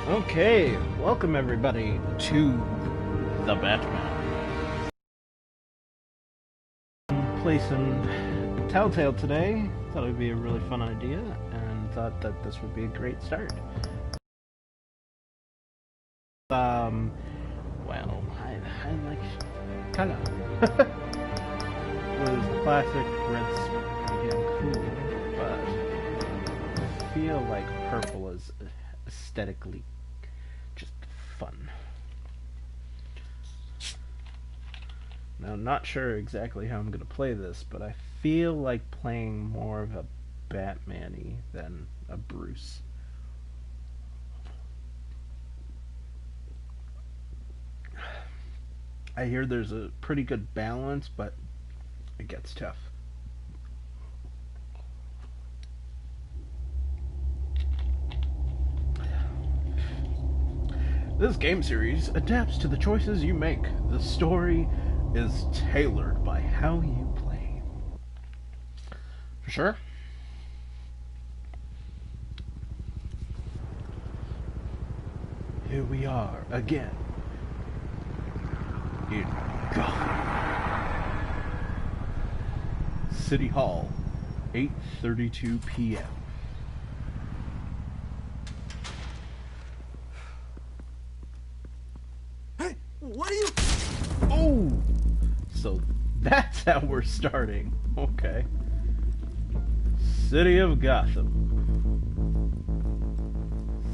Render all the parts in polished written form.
Okay, welcome everybody to the Batman. Play some Telltale today. Thought it would be a really fun idea, and thought that this would be a great start. Well, I like color. Was classic red pretty damn cool, but I feel like purple is aesthetically just fun. Now, I'm not sure exactly how I'm going to play this, but I feel like playing more of a Batman-y than a Bruce. I hear there's a pretty good balance, but it gets tough. This game series adapts to the choices you make. The story is tailored by how you play. For sure? Here we are again in Gotham. City Hall, 8:32 p.m. What are you? Oh! So that's how we're starting. Okay. City of Gotham.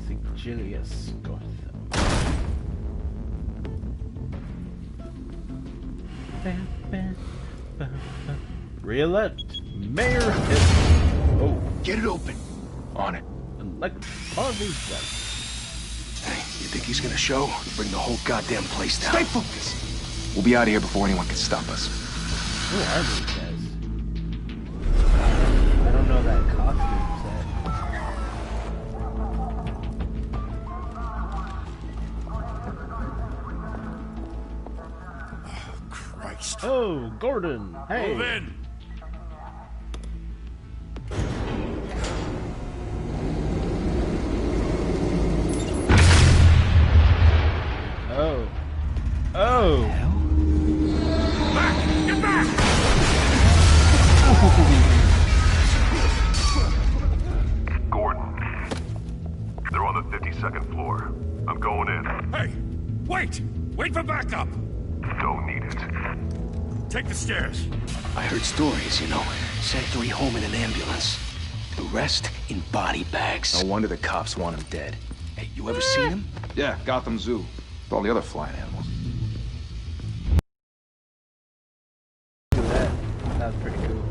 Sigilius Gotham. Re-elect Mayor Hill. Oh. Get it open. On it. Elect Harvey Dent. Hey, you think he's gonna show? Bring the whole goddamn place down. Stay focused. We'll be out of here before anyone can stop us. Who are these guys? I don't know that costume set. Oh, Christ. Oh, Gordon. Hey. Move in. Oh. Oh. Back! Get back! Gordon. They're on the 52nd floor. I'm going in. Hey! Wait! Wait for backup! Don't need it. Take the stairs. I heard stories, Sent 3 home in an ambulance. The rest in body bags. No wonder the cops want him dead. Hey, you ever seen him? Yeah, Gotham Zoo. With all the other flying animals. That was pretty cool.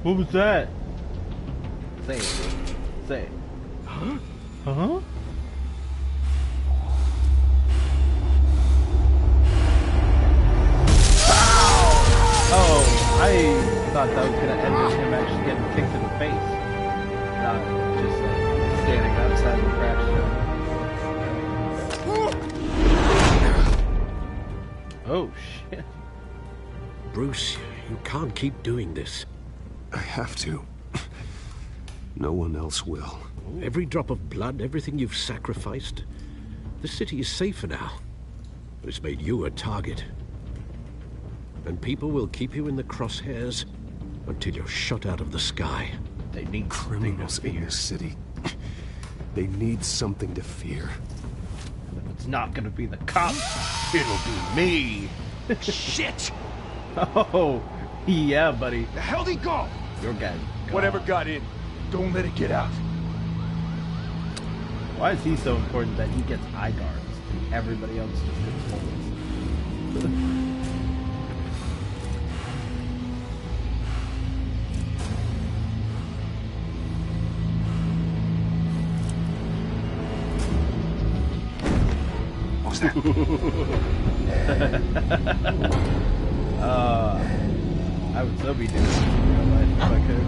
What was that? Say it. Say it. Huh? Huh? Oh, I thought that was gonna end with him actually getting kicked in the face. Not just like standing outside the crash show. Oh shit. Bruce, you can't keep doing this. I have to. No one else will. Every drop of blood, everything you've sacrificed. The city is safer now. But it's made you a target. And people will keep you in the crosshairs until you're shot out of the sky. They need Criminals something to in fear. this city. They need something to fear. And if it's not gonna be the cops, it'll be me. Shit! Oh, yeah, buddy. The hell'd he go? Your guy. Whatever got in, don't let it get out. Why is he so important that he gets eye guards and everybody else just gets bullets? What was that? I would still be doing it in real life if I could.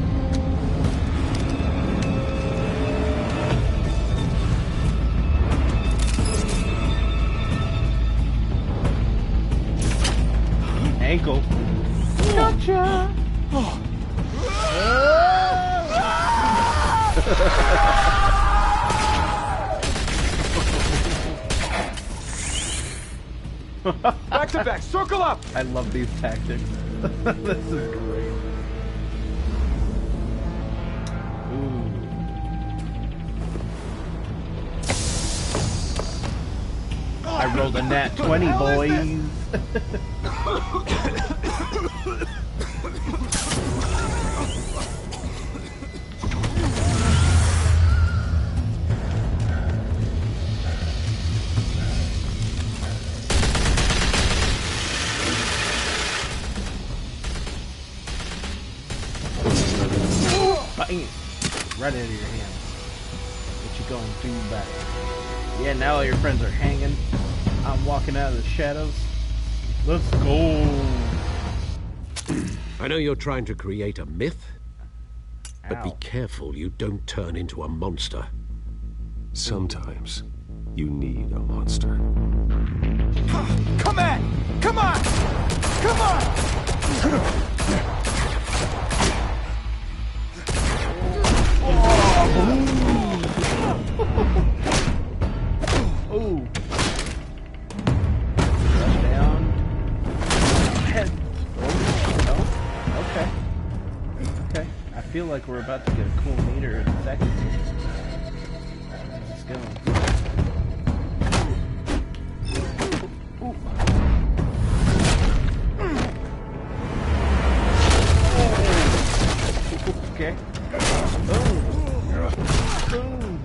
Back to back, circle up! I love these tactics. This is great. Ooh. I rolled a nat 20, boys. Bang! Right out of your hand. What you gonna do about it? Yeah, now all your friends are hanging. I'm walking out of the shadows. Let's go! I know you're trying to create a myth, but be Ow. careful you don't turn into a monster. Sometimes you need a monster. Come on! Come on! Come on! Ooh. Rush down. Head. Oh, no. Okay. Okay. I feel like we're about to get a cool meter in a second. Let's go. Ooh. Okay. Boom. Boom.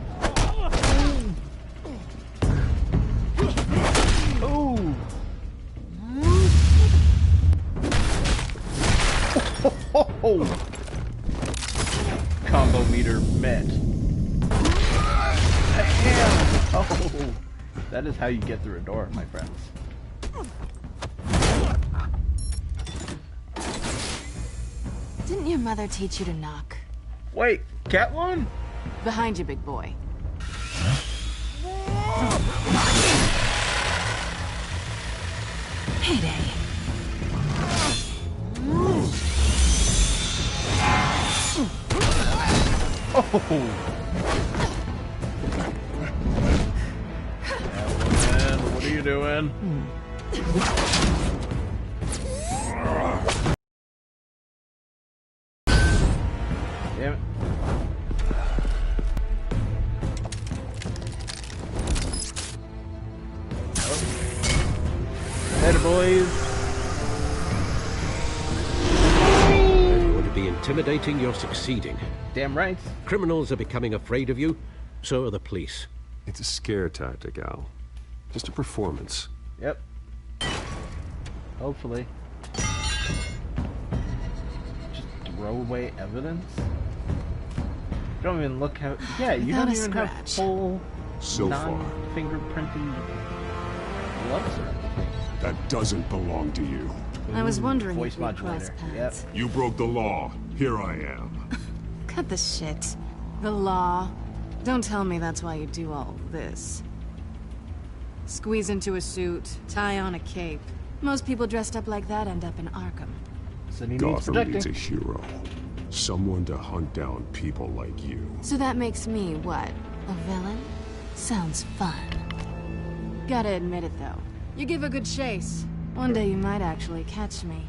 Ooh. Oh. Combo meter met. Damn. Oh. That is how you get through a door, my friends. Didn't your mother teach you to knock? Wait, cat one? Behind you, big boy. Heyday. Oh. Evelyn, what are you doing? Damn it. Later, boys. If you want to be intimidating, you're succeeding. Damn right. Criminals are becoming afraid of you, so are the police. It's a scare tactic, Al. Just a performance. Yep. Hopefully. Just throw away evidence? You don't even look how... Yeah, you Without don't a even have scratch. full So far. non-fingerprinting gloves or anything. That doesn't belong to you. I was wondering Voice if we cross modulator. Yep. paths. You broke the law. Here I am. Cut the shit. The law. Don't tell me that's why you do all this. Squeeze into a suit, tie on a cape. Most people dressed up like that end up in Arkham. So he needs Gotham needs a protecting. hero. Someone to hunt down people like you. So that makes me, what, a villain? Sounds fun. Gotta admit it, though. You give a good chase. One day you might actually catch me.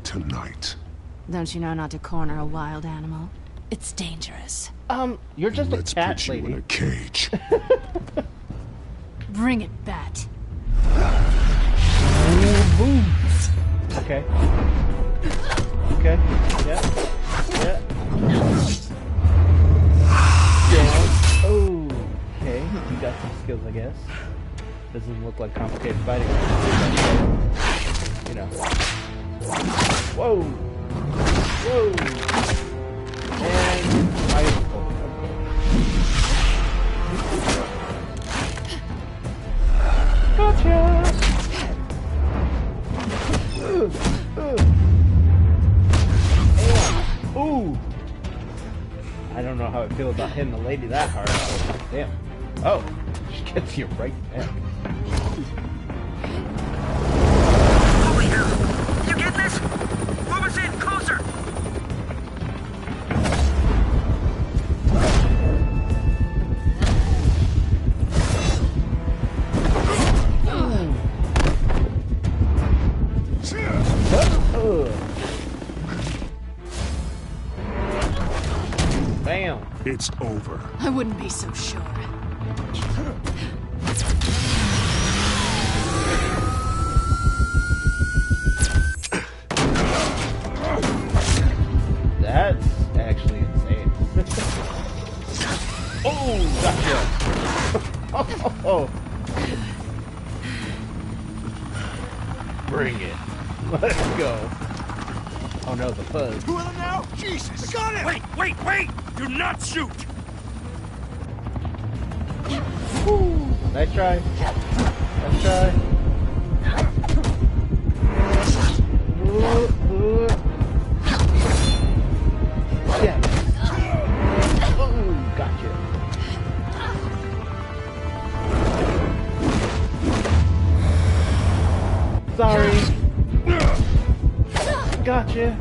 Tonight. Don't you know not to corner a wild animal? It's dangerous. You're just Let's a cat put you in lady. a cage. Bring it, Bat. Okay. Okay. Yeah. Yeah. Yeah. Oh. Okay. You got some skills, I guess. Doesn't look like complicated fighting. You know. Whoa. Whoa. And I. Gotcha. Ooh. I don't know how I feel about hitting the lady that hard. Damn. Oh, she gets you right back. Holy hell! You get this? Move us in, closer! It's over. I wouldn't be so sure. That's actually insane. Oh, gotcha. Oh. Bring it. Let's go. Oh no, the fuzz. Who are them now? Jesus! I got him! Wait! Do not shoot! Woo. Nice try. Nice try. Yeah. Oh, gotcha. Sorry. Gotcha.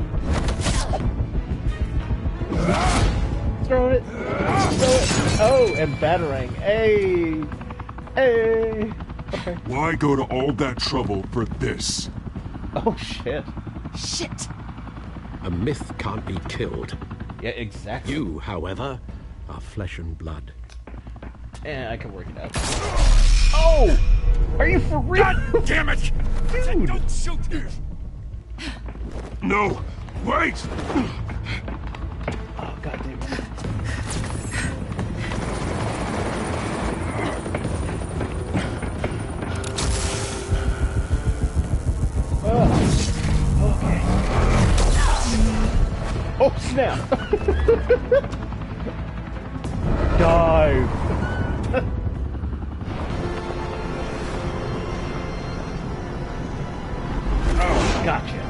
Throw it. Oh, and batarang. Hey. Hey. Okay. Why go to all that trouble for this? Oh, shit. Shit! A myth can't be killed. Yeah, exactly. You, however, are flesh and blood. And I can work it out. Oh! Are you for real? God damn it! Dude! Don't shoot! No! Wait! Oh, god damn it. Okay. Oh, snap! Dive! Oh, gotcha.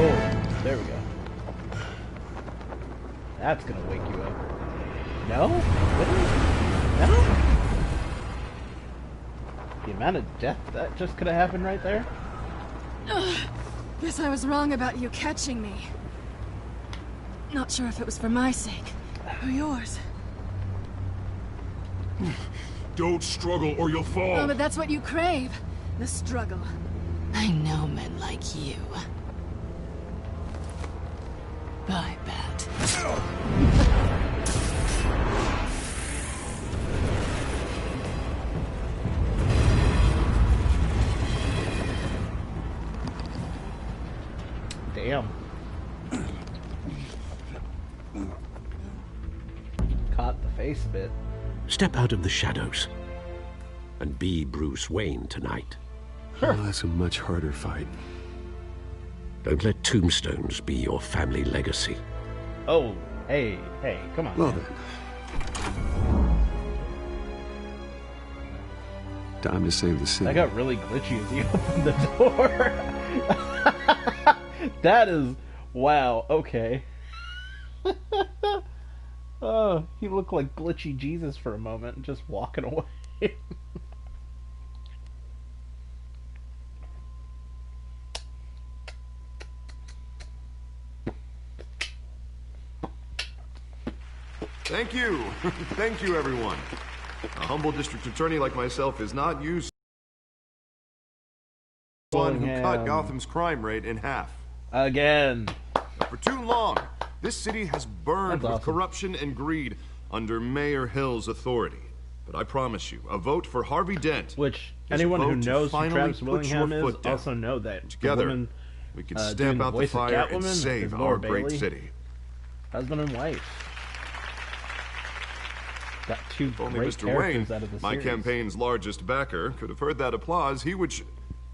Oh, there we go. That's gonna wake you up. No? Really? No? The amount of death that just could have happened right there? Guess I was wrong about you catching me. Not sure if it was for my sake or yours. Don't struggle or you'll fall. Oh, but that's what you crave. The struggle. I know men like you. I bet. Damn. Caught the face a bit. Step out of the shadows and be Bruce Wayne tonight. Oh, that's a much harder fight. Don't let tombstones be your family legacy. Oh, hey, come on. Well man. then. Time to save the city. That got really glitchy as you opened the door. That is... Wow, okay. Oh, he looked like glitchy Jesus for a moment, just walking away. Thank you. Thank you, everyone. A humble district attorney like myself is not used to one who cut Gotham's crime rate in half. Again. For too long, this city has burned with corruption and greed under Mayor Hill's authority. But I promise you, a vote for Harvey Dent, which anyone who knows who Travis Willingham is down. also know that Together, the woman, we can stamp out the fire and save our great city. Husband and wife. Got two Only great Mr. characters Wayne, out of the my series. campaign's largest backer, could have heard that applause. He would...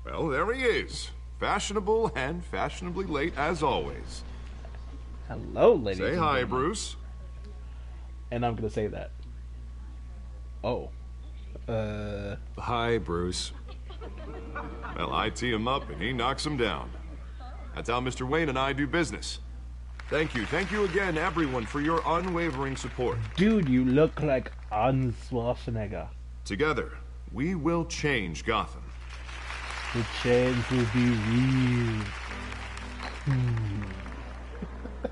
Well, there he is. Fashionable and fashionably late as always. Hello, ladies. Say hi, Bruce. And I'm gonna say that. Oh. Hi, Bruce. Well, I tee him up and he knocks him down. That's how Mr. Wayne and I do business. Thank you again, everyone, for your unwavering support. Dude, you look like Arnold Schwarzenegger. Together, we will change Gotham. The change will be real.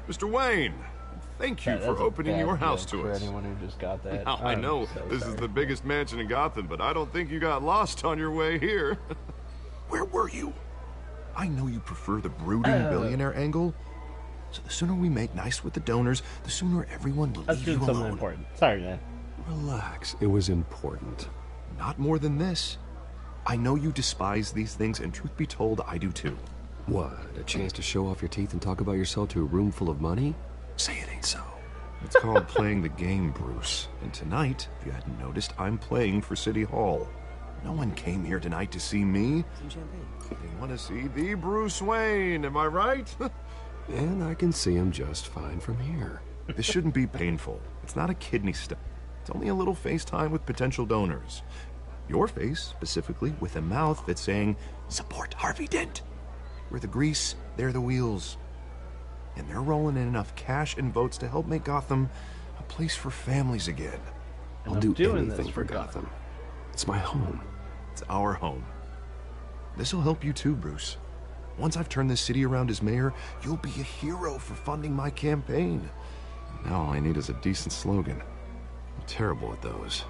Mr. Wayne, Thank you That's for a opening bad your house joke to for us. anyone who just got that. Now, I I'm know so this is sorry. the biggest mansion in Gotham, but I don't think you got lost on your way here. Where were you? I know you prefer the brooding billionaire angle. So the sooner we make nice with the donors, the sooner everyone will Let's leave do you something alone. important. Sorry, man. Relax. It was important. Not more than this. I know you despise these things, and truth be told, I do too. What? A chance to show off your teeth and talk about yourself to a room full of money? Say it ain't so. It's called playing the game, Bruce. And tonight, if you hadn't noticed, I'm playing for City Hall. No one came here tonight to see me. They want to see the Bruce Wayne, am I right? And I can see him just fine from here. This shouldn't be painful. It's not a kidney stone. It's only a little FaceTime with potential donors. Your face, specifically, with a mouth that's saying, support Harvey Dent. We're the grease, they're the wheels. And they're rolling in enough cash and votes to help make Gotham a place for families again. And I'll I'm do doing anything this for Gotham. It's my home. It's our home. This'll help you too, Bruce. Once I've turned this city around as mayor, you'll be a hero for funding my campaign. Now all I need is a decent slogan. I'm terrible at those.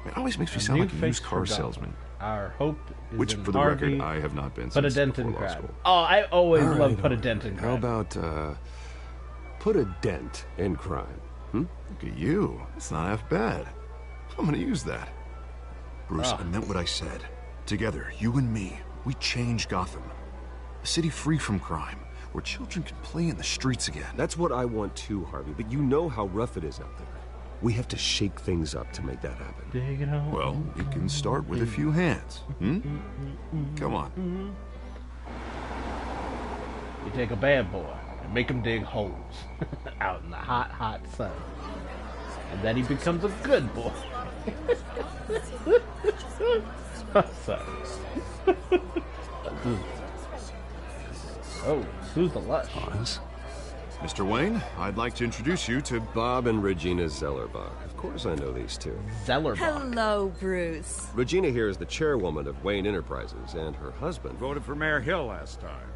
It always makes me A sound new like a face used car for Gotham. salesman. Our hope is Which, in for the Harvey, record, I have not been put a since dent before in law crime. school. Oh, I always All love right, put a all dent right. in How crime. about, put a dent in crime? Hmm? Look at you. It's not half bad. I'm gonna use that. Bruce, I meant what I said. Together, you and me, we change Gotham. A city free from crime, where children can play in the streets again. That's what I want too, Harvey, but you know how rough it is out there. We have to shake things up to make that happen. Dig it out. Well, we can start with a few hands. Come on. You take a bad boy and make him dig holes out in the hot, hot sun. And then he becomes a good boy. Sorry. Oh, who's the lush? Hans? Mr. Wayne, I'd like to introduce you to Bob and Regina Zellerbach. Of course I know these two. Zellerbach. Hello, Bruce. Regina here is the chairwoman of Wayne Enterprises, and her husband... Voted for Mayor Hill last time.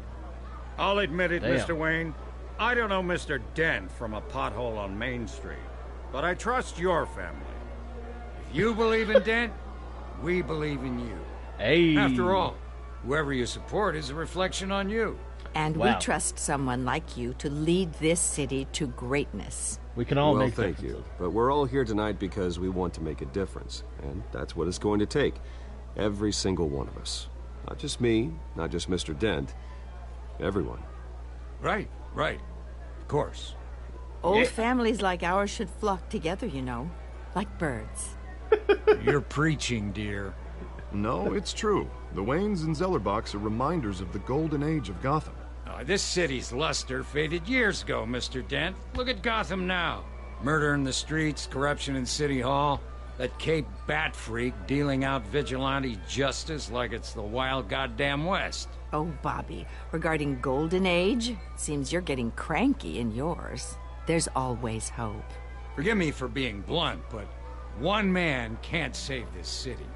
I'll admit it, Damn. Mr. Wayne. I don't know Mr. Dent from a pothole on Main Street, but I trust your family. If you believe in Dent, we believe in you. Hey. After all, whoever you support is a reflection on you. And Wow. we trust someone like you to lead this city to greatness. We can all well, make thank differences. you. But we're all here tonight because we want to make a difference. And that's what it's going to take. Every single one of us. Not just me, not just Mr. Dent. Everyone. Right, right. Of course. Old families like ours should flock together, you know. Like birds. You're preaching, dear. No, it's true. The Waynes and Zellerbachs are reminders of the golden age of Gotham. This city's luster faded years ago, Mr. Dent. Look at Gotham now. Murder in the streets, corruption in City Hall, that Cape Bat freak dealing out vigilante justice like it's the wild goddamn West. Oh, Bobby, regarding Golden Age, seems you're getting cranky in yours. There's always hope. Forgive me for being blunt, but one man can't save this city.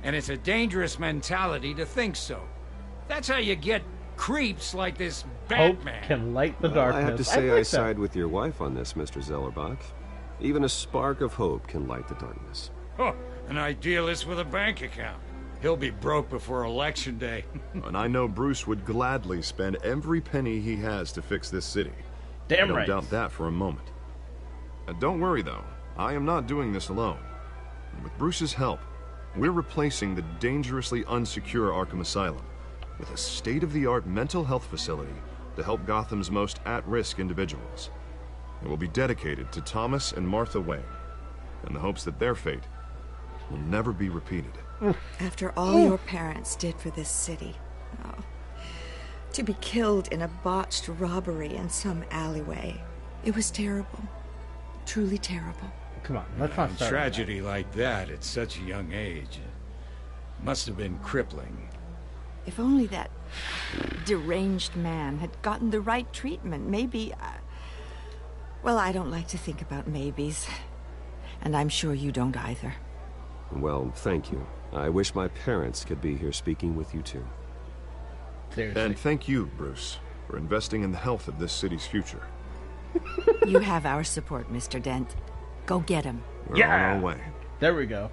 And it's a dangerous mentality to think so. That's how you get creeps like this Hope Batman. can light the Well, darkness. I have to say like I that. side with your wife on this, Mr. Zellerbach. Even a spark of hope can light the darkness. Oh, an idealist with a bank account. He'll be broke before Election Day. And I know Bruce would gladly spend every penny he has to fix this city. Damn I don't right. doubt that for a moment. Don't worry, though. I am not doing this alone. And with Bruce's help, we're replacing the dangerously unsecure Arkham Asylum with a state-of-the-art mental health facility to help Gotham's most at-risk individuals. It will be dedicated to Thomas and Martha Wayne, in the hopes that their fate will never be repeated. After all your parents did for this city. Oh, to be killed in a botched robbery in some alleyway. It was terrible. Truly terrible. Come on, let's not start. Tragedy like that at such a young age must have been crippling. If only that deranged man had gotten the right treatment, maybe... Well, I don't like to think about maybes. And I'm sure you don't either. Well, thank you. I wish my parents could be here speaking with you too. Seriously. And thank you, Bruce, for investing in the health of this city's future. You have our support, Mr. Dent. Go get him. We're on our way. There we go.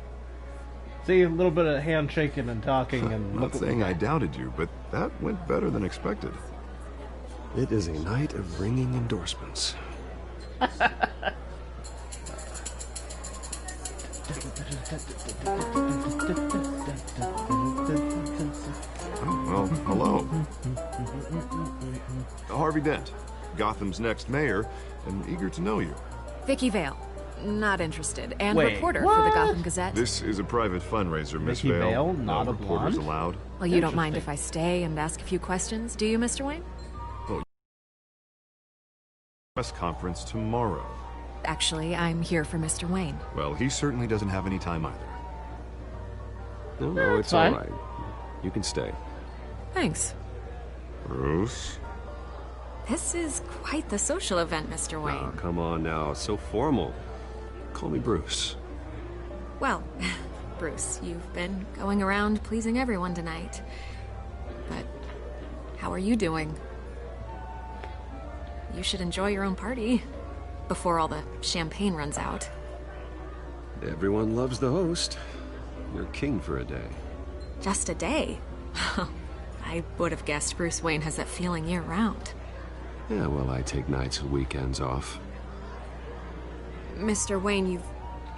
See, a little bit of handshaking and talking and... I'm not saying I doubted you, but that went better than expected. It is a night of ringing endorsements. Well, hello. Harvey Dent, Gotham's next mayor, and eager to know you. Vicky Vale. Not interested. And Wait, reporter what? for the Gotham Gazette. This is a private fundraiser, Miss Vicky Vale. Vale, not No a reporters blonde? allowed. Well, you don't mind if I stay and ask a few questions, do you, Mr. Wayne? Press conference tomorrow. Actually, I'm here for Mr. Wayne. Well, he certainly doesn't have any time either. No, it's fine. all right. You can stay. Thanks. Bruce? This is quite the social event, Mr. Wayne. Oh, come on now. It's so formal. Call me Bruce. Well, Bruce, you've been going around pleasing everyone tonight. But how are you doing? You should enjoy your own party before all the champagne runs out. Everyone loves the host. You're king for a day. Just a day? I would have guessed Bruce Wayne has that feeling year-round. Yeah, well, I take nights and weekends off. Mr. Wayne,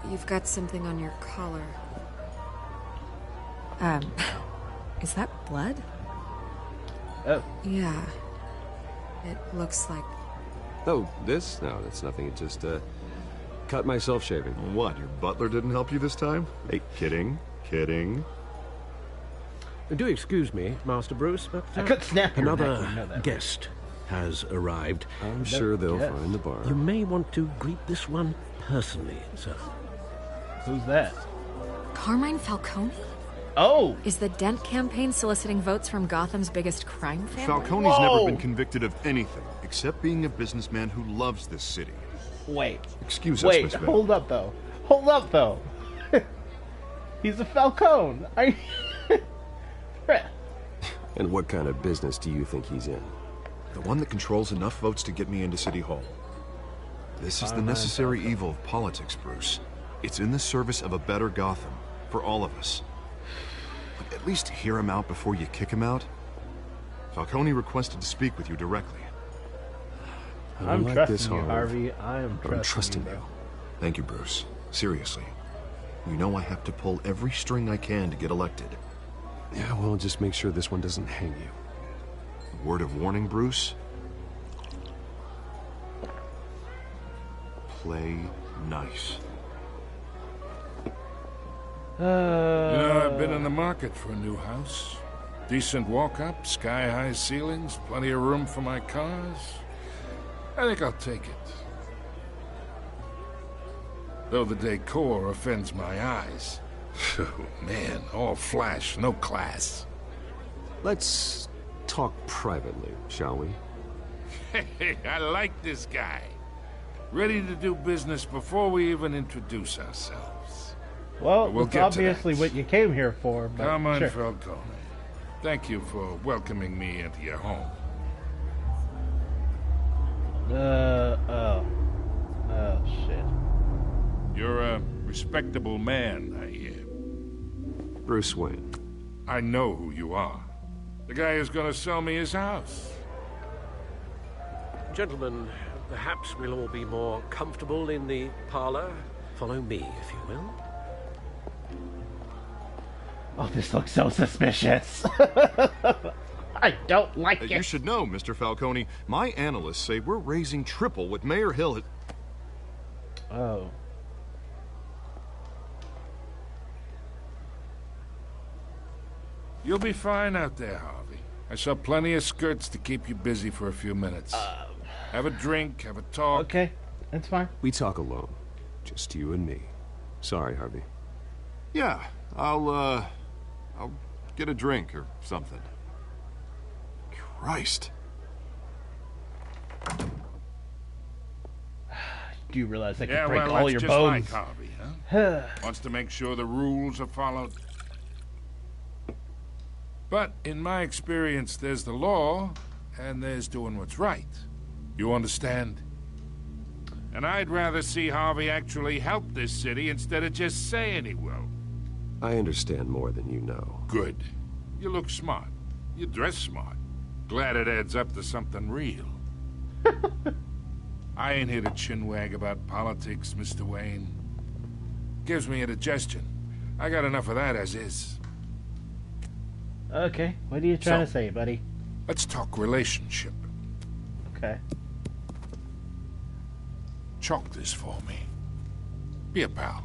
you've got something on your collar. Is that blood? Oh. Yeah. It looks like... Oh, this? No, that's nothing. It just, cut myself shaving. What, your butler didn't help you this time? Hey, kidding. Do excuse me, Master Bruce, but I could snap your neck, another you know that, guest has arrived. I'm sure they'll yes. find the bar. You may want to greet this one personally, sir. Who's that? Carmine Falcone? Oh! Is the Dent campaign soliciting votes from Gotham's biggest crime family? Falcone's Whoa. never been convicted of anything except being a businessman who loves this city. Wait. Excuse us, Wait, Miss Vale. hold up, though. He's a Falcone. And what kind of business do you think he's in? The one that controls enough votes to get me into City Hall. This is the necessary evil of politics, Bruce. It's in the service of a better Gotham, for all of us. But at least hear him out before you kick him out. Falcone requested to speak with you directly. I'm like trusting this, you, Harv. Harvey. I'm trusting you. Thank you, Bruce. Seriously. You know I have to pull every string I can to get elected. Yeah, well, just make sure this one doesn't hang you. A word of warning, Bruce. Play nice. You know, I've been in the market for a new house. Decent walk-up, sky-high ceilings, plenty of room for my cars. I think I'll take it. Though the decor offends my eyes. Oh, man, all flash, no class. Let's talk privately, shall we? Hey, I like this guy. Ready to do business before we even introduce ourselves. Well, We'll it's get to obviously that. what you came here for, but Carmine sure. Falcone, thank you for welcoming me into your home. Oh, shit. You're a respectable man, I hear. Bruce Wayne. I know who you are. The guy who's gonna sell me his house. Gentlemen, perhaps we'll all be more comfortable in the parlor. Follow me, if you will. Oh, this looks so suspicious. I don't like it. You should know, Mr. Falcone, my analysts say we're raising triple what Mayor Hill had... Oh. You'll be fine out there, Harvey. I saw plenty of skirts to keep you busy for a few minutes. Have a drink, have a talk. Okay, that's fine. We talk alone. Just you and me. Sorry, Harvey. Yeah, I'll get a drink or something. Christ. Do you realize I can Yeah, break well, all that's your just bones? like Harvey, huh? Wants to make sure the rules are followed. But in my experience, there's the law, and there's doing what's right. You understand? And I'd rather see Harvey actually help this city instead of just saying he will. I understand more than you know. Good. You look smart. You dress smart. Glad it adds up to something real. I ain't here to chinwag about politics, Mr. Wayne. Gives me indigestion. I got enough of that as is. Okay, what are you trying to say, buddy? Let's talk relationship. Okay. Chalk this for me. Be a pal.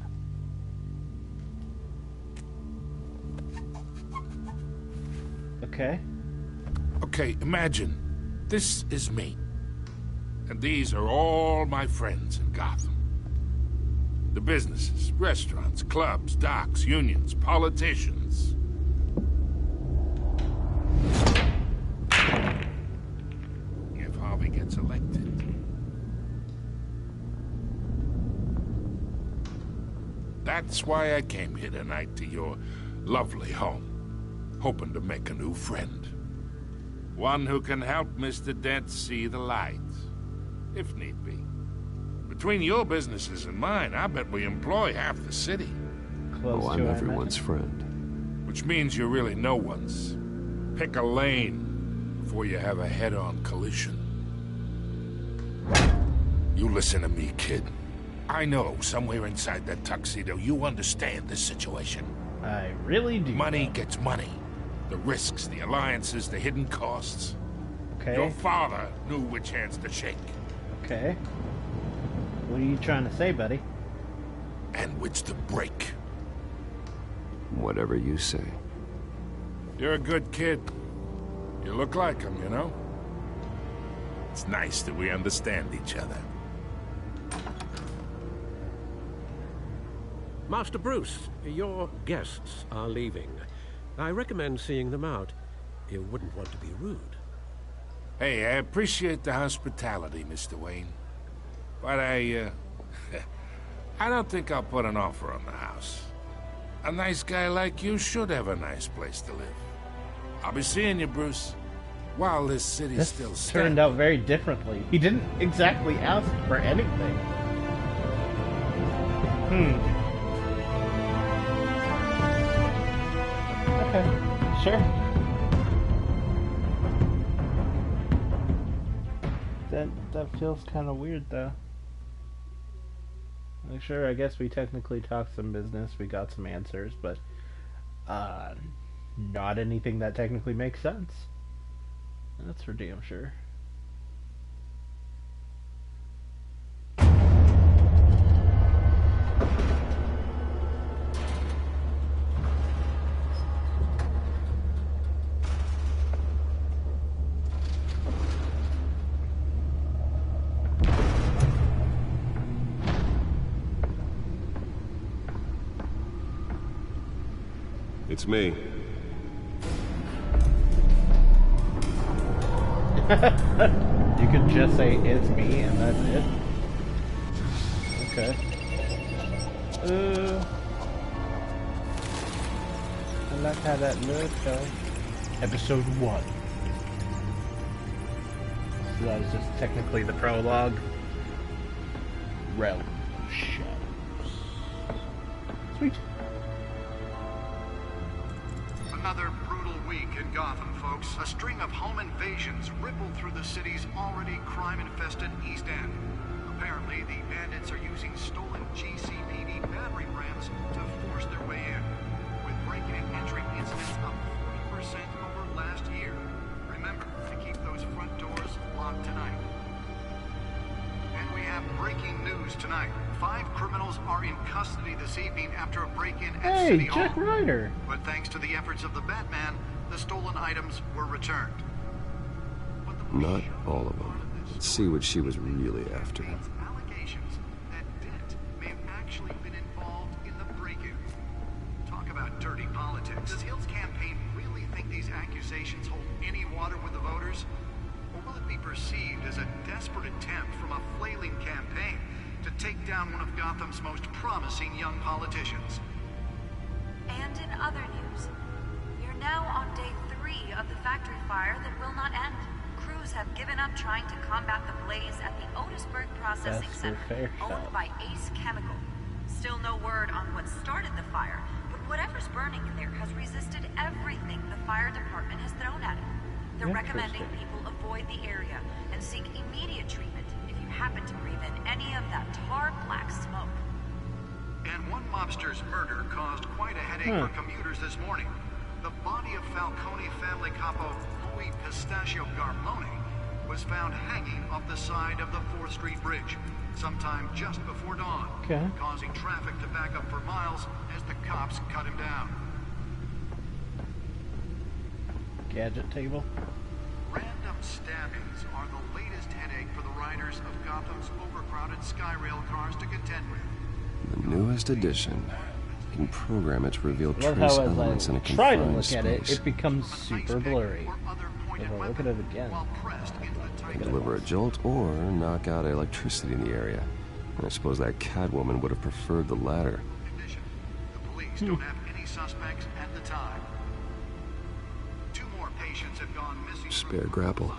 Okay. Okay, imagine this is me. And these are all my friends in Gotham. The businesses, restaurants, clubs, docks, unions, politicians. If Harvey gets elected. That's why I came here tonight to your lovely home, hoping to make a new friend. One who can help Mr. Dent see the light, if need be. Between your businesses and mine, I bet we employ half the city. Oh, I'm everyone's friend. Which means you're really no one's. Pick a lane before you have a head-on collision. You listen to me, kid. I know somewhere inside that tuxedo you understand this situation. I really do. Money gets money. The risks, the alliances, the hidden costs. Okay. Your father knew which hands to shake. Okay. What are you trying to say, buddy? And which to break. Whatever you say. You're a good kid. You look like him, you know? It's nice that we understand each other. Master Bruce, your guests are leaving. I recommend seeing them out. You wouldn't want to be rude. Hey, I appreciate the hospitality, Mr. Wayne. But I don't think I'll put an offer on the house. A nice guy like you should have a nice place to live. I'll be seeing you, Bruce. While this city's still standing. Turned out very differently. He didn't exactly ask for anything. Okay, sure. That feels kind of weird, though. Like, sure, I guess we technically talked some business, we got some answers, but not anything that technically makes sense. That's for damn sure. It's me. You could just say it's me and that's it. Okay. I like how that looks though. Episode 1. So that was just technically the prologue. Realm of Shadows. Sweet. Another brutal week in Gotham, folks. A string of home invasions rippled through the city's already crime-infested East End. Apparently, the bandits are using stolen GCPD battering rams to force their way in, with break-in and entry incidents up 40% over last year. Remember to keep those front doors locked tonight. And we have breaking news tonight. 5 criminals are in custody this evening after a break-in at City Hall. Jack Ryder. But thanks to the efforts of the Batman, the stolen items were returned. Not all of them. Let's see what she was really after. Allegations that Dent may have actually been involved in the break-in. Talk about dirty politics. Does Hill's campaign really think these accusations hold any water with the voters? Or will it be perceived as a desperate attempt from a flailing campaign to take down one of Gotham's most promising young politicians? And in other news, we are now on day 3 of the factory fire that will not end. Crews crews have given up trying to combat the blaze at the Otisburg Processing Center, owned by Ace Chemical. Still no word on what started the fire, but whatever's burning in there has resisted everything the fire department has thrown at it. They're recommending people avoid the area and seek immediate treatment if you happen to breathe in any of that tar black smoke. And one mobster's murder caused quite a headache for commuters this morning. The body of Falcone family capo Louis Pistachio Garmone was found hanging off the side of the 4th Street Bridge sometime just before dawn, causing traffic to back up for miles as the cops cut him down. Gadget table. Random stabbings are the latest headache for the riders of Gotham's overcrowded Skyrail cars to contend with. The newest edition. You can program it to reveal I love trace how elements as in I a try to confined look at it, space. it becomes super blurry. If I look at it again. Deliver a jolt or knock out electricity in the area. And I suppose that Catwoman would have preferred the latter. The police don't have any suspects at the time. 2 more patients have gone missing. Spare grapple.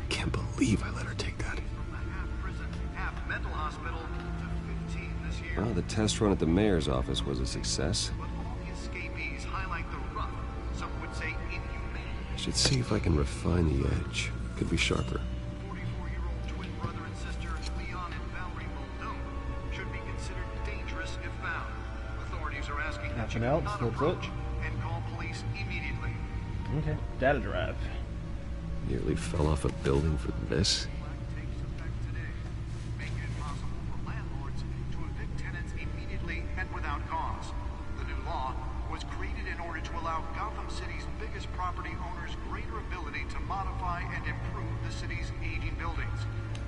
Can't believe I let her take that. From the half-prison, half-mental hospital to 15 this year. Well, the test run at the mayor's office was a success. But all the escapees highlight the rough, some would say inhumane. I should see if I can refine the edge. Could be sharper. 44-year-old twin brother and sister Leon and Valerie Muldoon should be considered dangerous if found. Authorities are asking that you else, not that's approach and call police immediately. Okay. Data drive. Nearly fell off a building for this. Takes effect today, making it possible for landlords to evict tenants immediately and without cause. The new law was created in order to allow Gotham City's biggest property owners greater ability to modify and improve the city's aging buildings,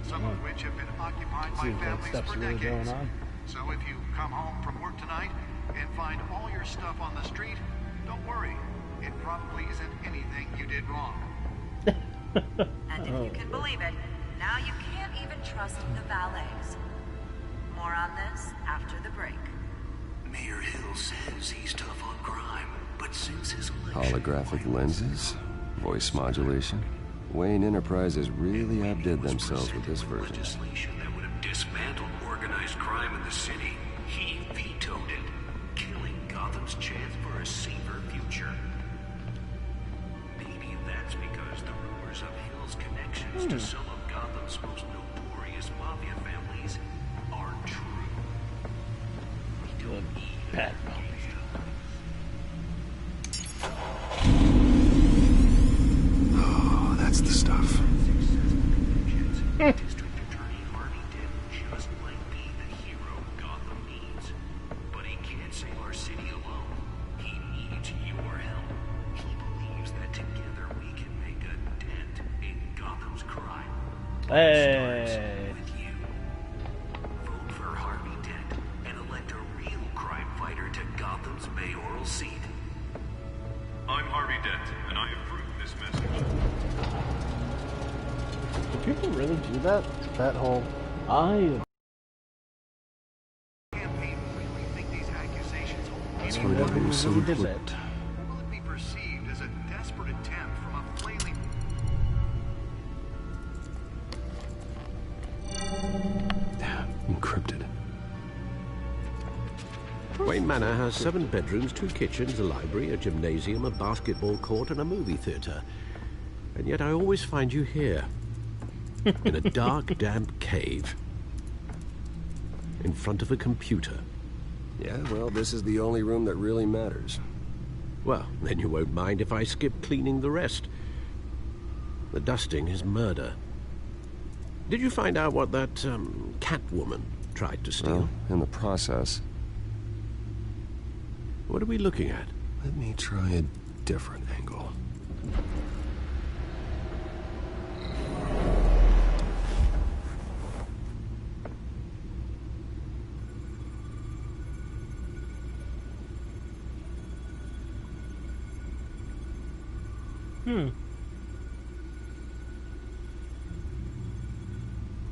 some of which have been occupied by Seems like families stuff's for really decades. going on. So if you come home from work tonight and find all your stuff on the street, don't worry. It probably isn't anything you did wrong. And if you can believe it, now you can't even trust the valets. More on this after the break. Mayor Hill says he's tough on crime, but since his election... Holographic lenses, voice modulation. Wayne Enterprises really outdid themselves with this version. Legislation that would have dismantled organized crime in the city. He vetoed it, killing Gotham's chance for a safer future. Maybe that's because the rumors of Hill's connections to some of Gotham's most notorious mafia families aren't true. We don't need Bad Oh, that's the stuff. District Attorney Harvey Dent just might be the hero Gotham needs. But he can't save our city alone. He needs your help. He believes that together we can make a dent in Gotham's crime. Hey. With you. Vote for Harvey Dent and elect a real crime fighter to Gotham's mayoral seat. I'm Harvey Dent, and I approve this message. Do people really do that? That whole Campaign really think these accusations hold That's any why water? that was so Who did important. Will it be perceived as a desperate attempt from a flailing... Encrypted. Wayne Manor has 7 bedrooms, 2 kitchens, a library, a gymnasium, a basketball court, and a movie theater. And yet I always find you here. In a dark, damp cave. In front of a computer. Yeah, well, this is the only room that really matters. Well, then you won't mind if I skip cleaning the rest. The dusting is murder. Did you find out what that, Catwoman tried to steal? Well, in the process. What are we looking at? Let me try a different angle.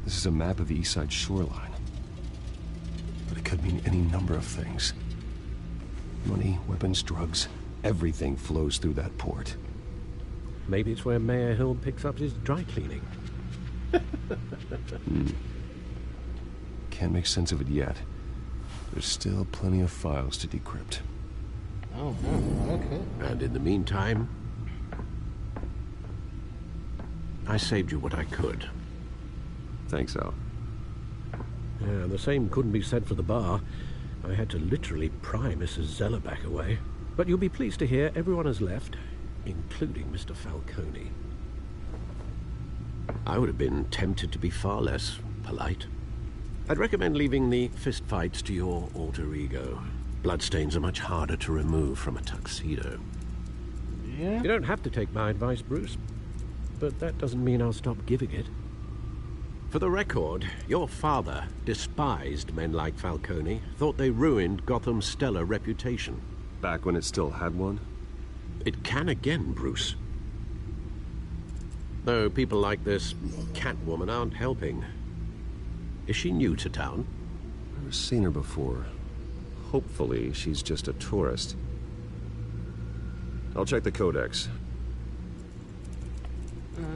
This is a map of the East Side shoreline. But it could mean any number of things. Money, weapons, drugs, everything flows through that port. maybe it's where Mayor Hill picks up his dry cleaning. Can't make sense of it yet. There's still plenty of files to decrypt. Oh, no. Okay. And in the meantime, I saved you what I could. Thanks, Al. Yeah, the same couldn't be said for the bar. I had to literally pry Mrs. Zellerback away. But you'll be pleased to hear everyone has left, including Mr. Falcone. I would have been tempted to be far less polite. I'd recommend leaving the fistfights to your alter ego. Bloodstains are much harder to remove from a tuxedo. Yeah? You don't have to take my advice, Bruce. But that doesn't mean I'll stop giving it. For the record, your father despised men like Falcone, thought they ruined Gotham's stellar reputation. Back when it still had one? It can again, Bruce. Though people like this Catwoman aren't helping. Is she new to town? Never seen her before. Hopefully, she's just a tourist. I'll check the codex.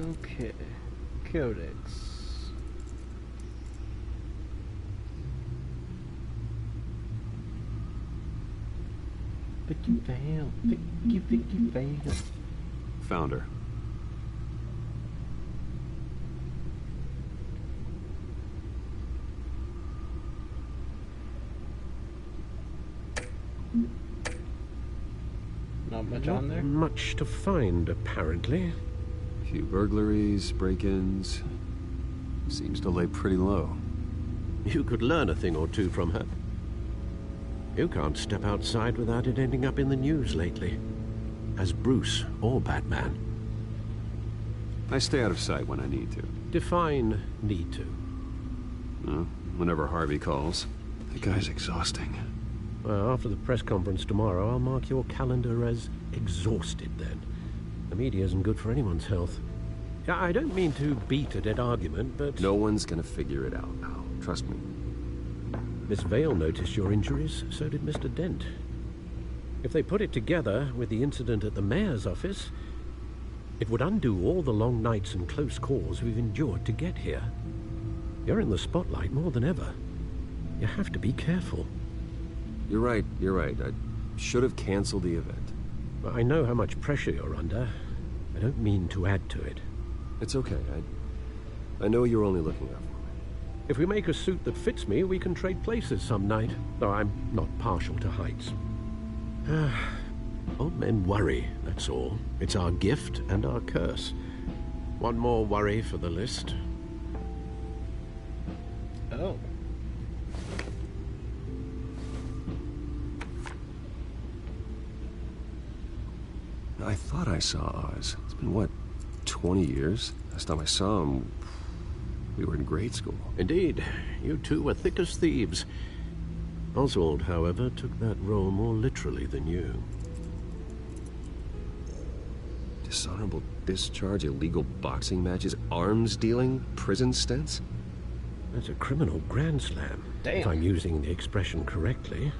Okay. Codex. Vicky Vale. Vicky Vale. Found her. Not much on there? Much to find, apparently. A few burglaries, break-ins. Seems to lay pretty low. You could learn a thing or two from her. You can't step outside without it ending up in the news lately. As Bruce or Batman. I stay out of sight when I need to. Define need to. Well, whenever Harvey calls. The guy's exhausting. Well, after the press conference tomorrow, I'll mark your calendar as exhausted then. The media isn't good for anyone's health. I don't mean to beat a dead argument, but... No one's gonna figure it out now. Trust me. Miss Vale noticed your injuries, so did Mr. Dent. If they put it together with the incident at the mayor's office, it would undo all the long nights and close calls we've endured to get here. You're in the spotlight more than ever. You have to be careful. You're right. I should have canceled the event. I know how much pressure you're under. I don't mean to add to it. It's okay. I know you're only looking out for me. If we make a suit that fits me, we can trade places some night, though I'm not partial to heights. Old men worry, that's all. It's our gift and our curse. One more worry for the list. Oh. I thought I saw Oz. It's been, what, 20 years? Last time I saw him, we were in grade school. Indeed. You two were thick as thieves. Oswald, however, took that role more literally than you. Dishonorable discharge, illegal boxing matches, arms dealing, prison stints? That's a criminal grand slam. Damn. If I'm using the expression correctly.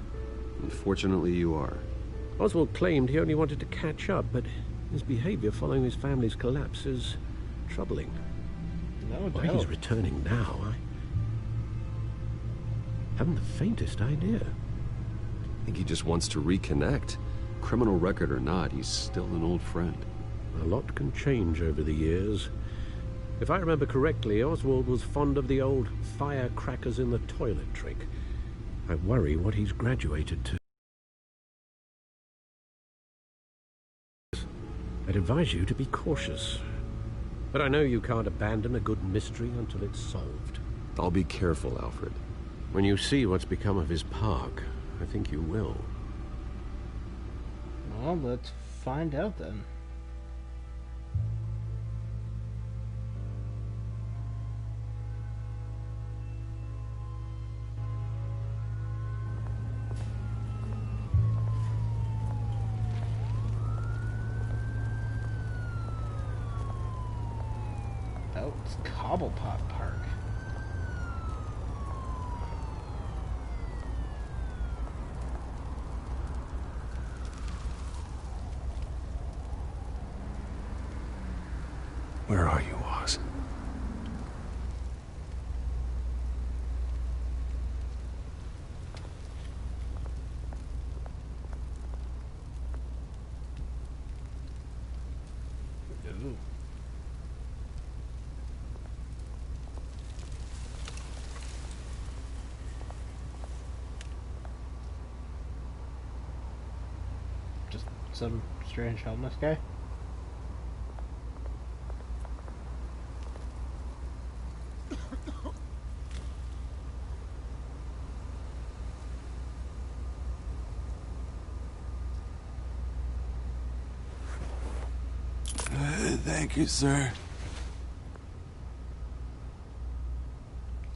Unfortunately, you are. Oswald claimed he only wanted to catch up, but his behavior following his family's collapse is troubling. No doubt. Why he's returning now, I haven't the faintest idea. I think he just wants to reconnect. Criminal record or not, he's still an old friend. A lot can change over the years. If I remember correctly, Oswald was fond of the old firecrackers in the toilet trick. I worry what he's graduated to. I'd advise you to be cautious. But I know you can't abandon a good mystery until it's solved. I'll be careful, Alfred. When you see what's become of his park, I think you will. Well, let's find out then. Oh, it's Cobblepot Park. some strange homeless guy? Thank you, sir.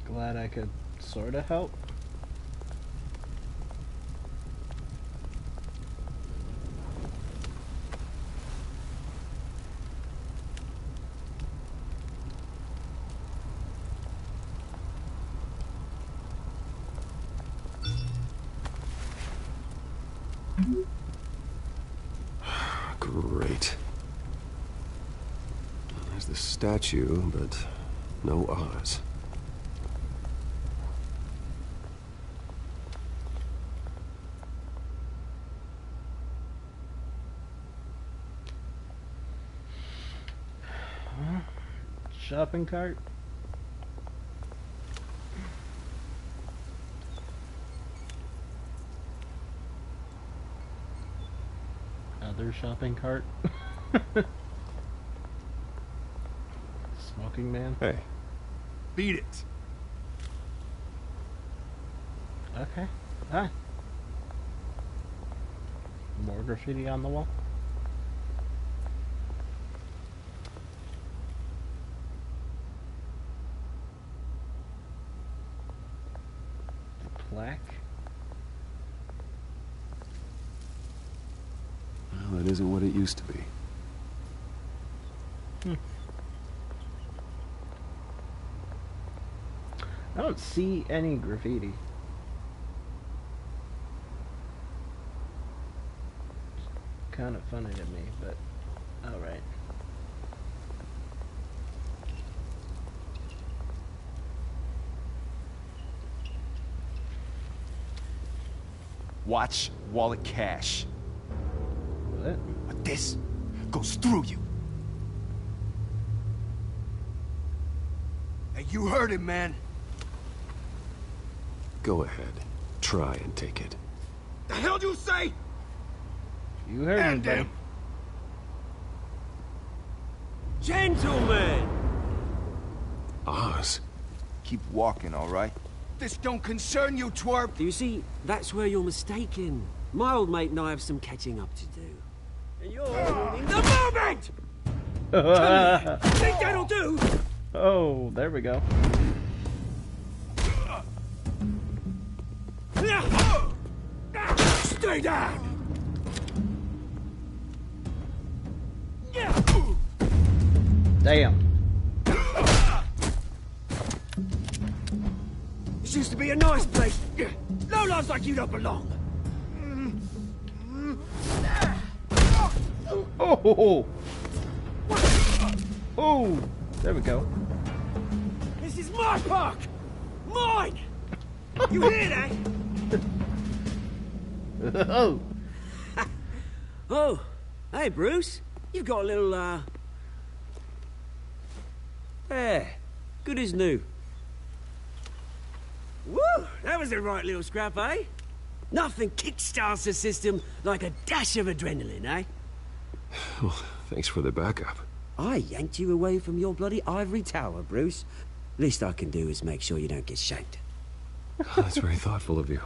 Glad I could sorta help. Great. There's the statue, but no Oz. Shopping cart? Other shopping cart? Smoking man? Hey. Beat it. Okay. Hi. More graffiti on the wall? Plaque? Well, that isn't what it used to be. I don't see any graffiti. It's kind of funny to me, but alright. Watch wallet cash. What? But this goes through you. Hey, you heard him, man. Go ahead. Try and take it. The hell do you say? You heard him, buddy. Gentlemen! Oz. Keep walking, all right? This don't concern you, twerp. You see, that's where you're mistaken. My old mate and I have some catching up to do. And you're ruining the moment! Think that'll do? Oh, there we go. Stay down! Damn. This used to be a nice place. No lives like you don't belong. Oh! Oh! There we go. This is my park! Mine! You hear that? Oh! Oh, hey, Bruce. You've got a little, Yeah, good as new. Woo! That was a right little scrap, eh? Nothing kickstarts the system like a dash of adrenaline, eh? Well, thanks for the backup. I yanked you away from your bloody ivory tower, Bruce. Least I can do is make sure you don't get shanked. That's very thoughtful of you.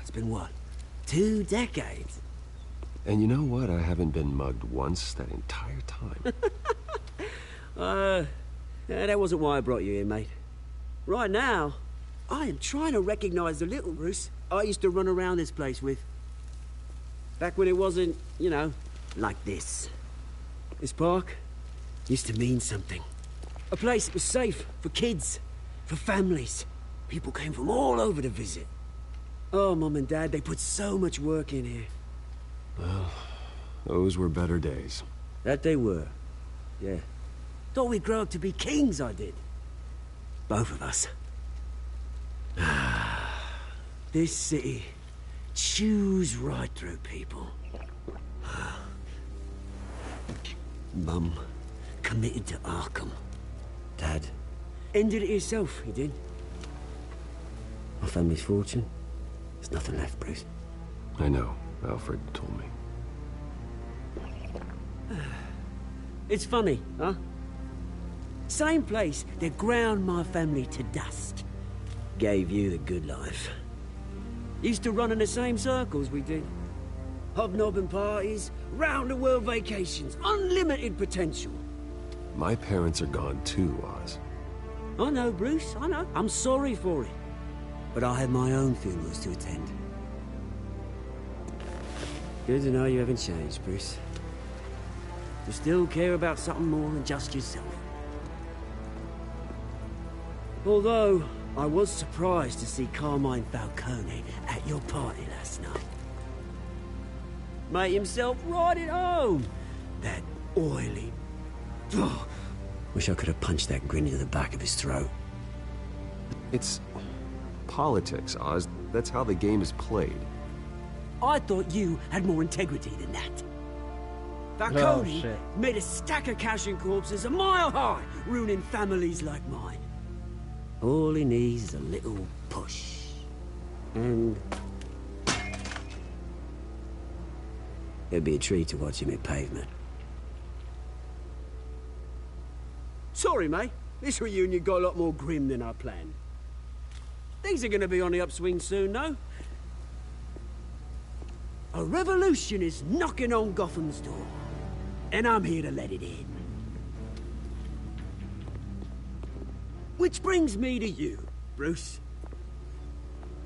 It's been what? 2 decades? And you know what? I haven't been mugged once that entire time. That wasn't why I brought you here, mate. Right now, I am trying to recognize the little Bruce I used to run around this place with. Back when it wasn't, you know, like this. This park used to mean something. A place that was safe for kids, for families. People came from all over to visit. Oh, Mum and Dad, they put so much work in here. Well, those were better days. That they were. Yeah. Thought we'd grow up to be kings, I did. Both of us. This city chews right through people. Mum committed to Arkham. Dad ended it himself, he did. My family's fortune, there's nothing left, Bruce. I know. Alfred told me. It's funny, huh? Same place that ground my family to dust. Gave you the good life. Used to run in the same circles we did. Hobnobbing parties, round-the-world vacations, unlimited potential. My parents are gone too, Oz. I know, Bruce, I know. I'm sorry for it. But I have my own funerals to attend. Good to know you haven't changed, Bruce. You still care about something more than just yourself. Although, I was surprised to see Carmine Falcone at your party last night. Made himself right at home. That oily... Oh, wish I could have punched that grin into the back of his throat. It's politics, Oz. That's how the game is played. I thought you had more integrity than that. Falcone made a stack of cashing corpses a mile high, ruining families like mine. All he needs is a little push. And... it'd be a treat to watch him hit pavement. Sorry, mate. This reunion got a lot more grim than I planned. Things are gonna be on the upswing soon, though. A revolution is knocking on Gotham's door. And I'm here to let it in. Which brings me to you, Bruce.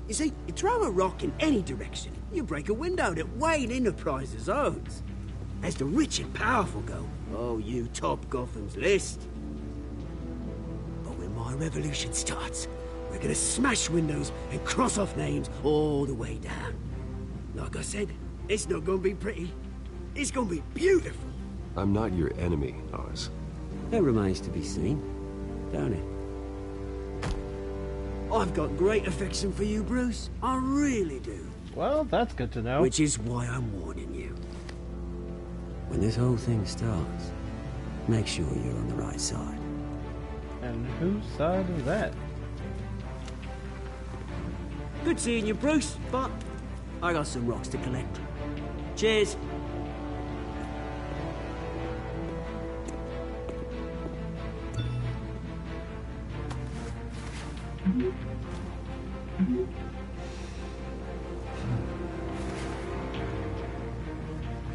You see, you throw a rock in any direction, you break a window that Wayne Enterprises owns. As the rich and powerful go, oh, you top Gotham's list. But when my revolution starts, we're gonna smash windows and cross off names all the way down. Like I said, it's not gonna be pretty. It's gonna be beautiful. I'm not your enemy, Oz. That remains to be seen, don't it? I've got great affection for you, Bruce. I really do. Well, that's good to know. Which is why I'm warning you. When this whole thing starts, make sure you're on the right side. And whose side is that? Good seeing you, Bruce, but I got some rocks to collect. Cheers.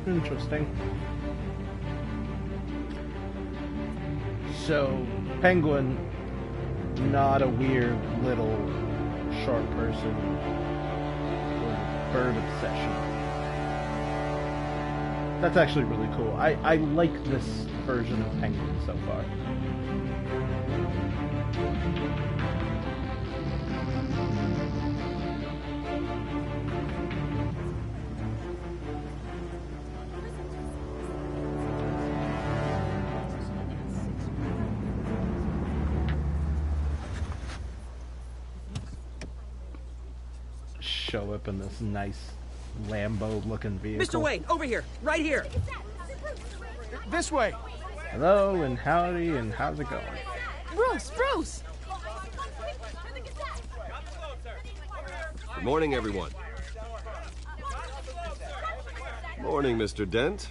Interesting. So, Penguin, not a weird little short person with bird obsession. That's actually really cool. I like this version of Penguin so far. Show up in this nice Lambo-looking vehicle. Mr. Wayne, over here, right here. This way. Hello and howdy and how's it going? Bruce! Good morning, everyone. Morning, Mr. Dent.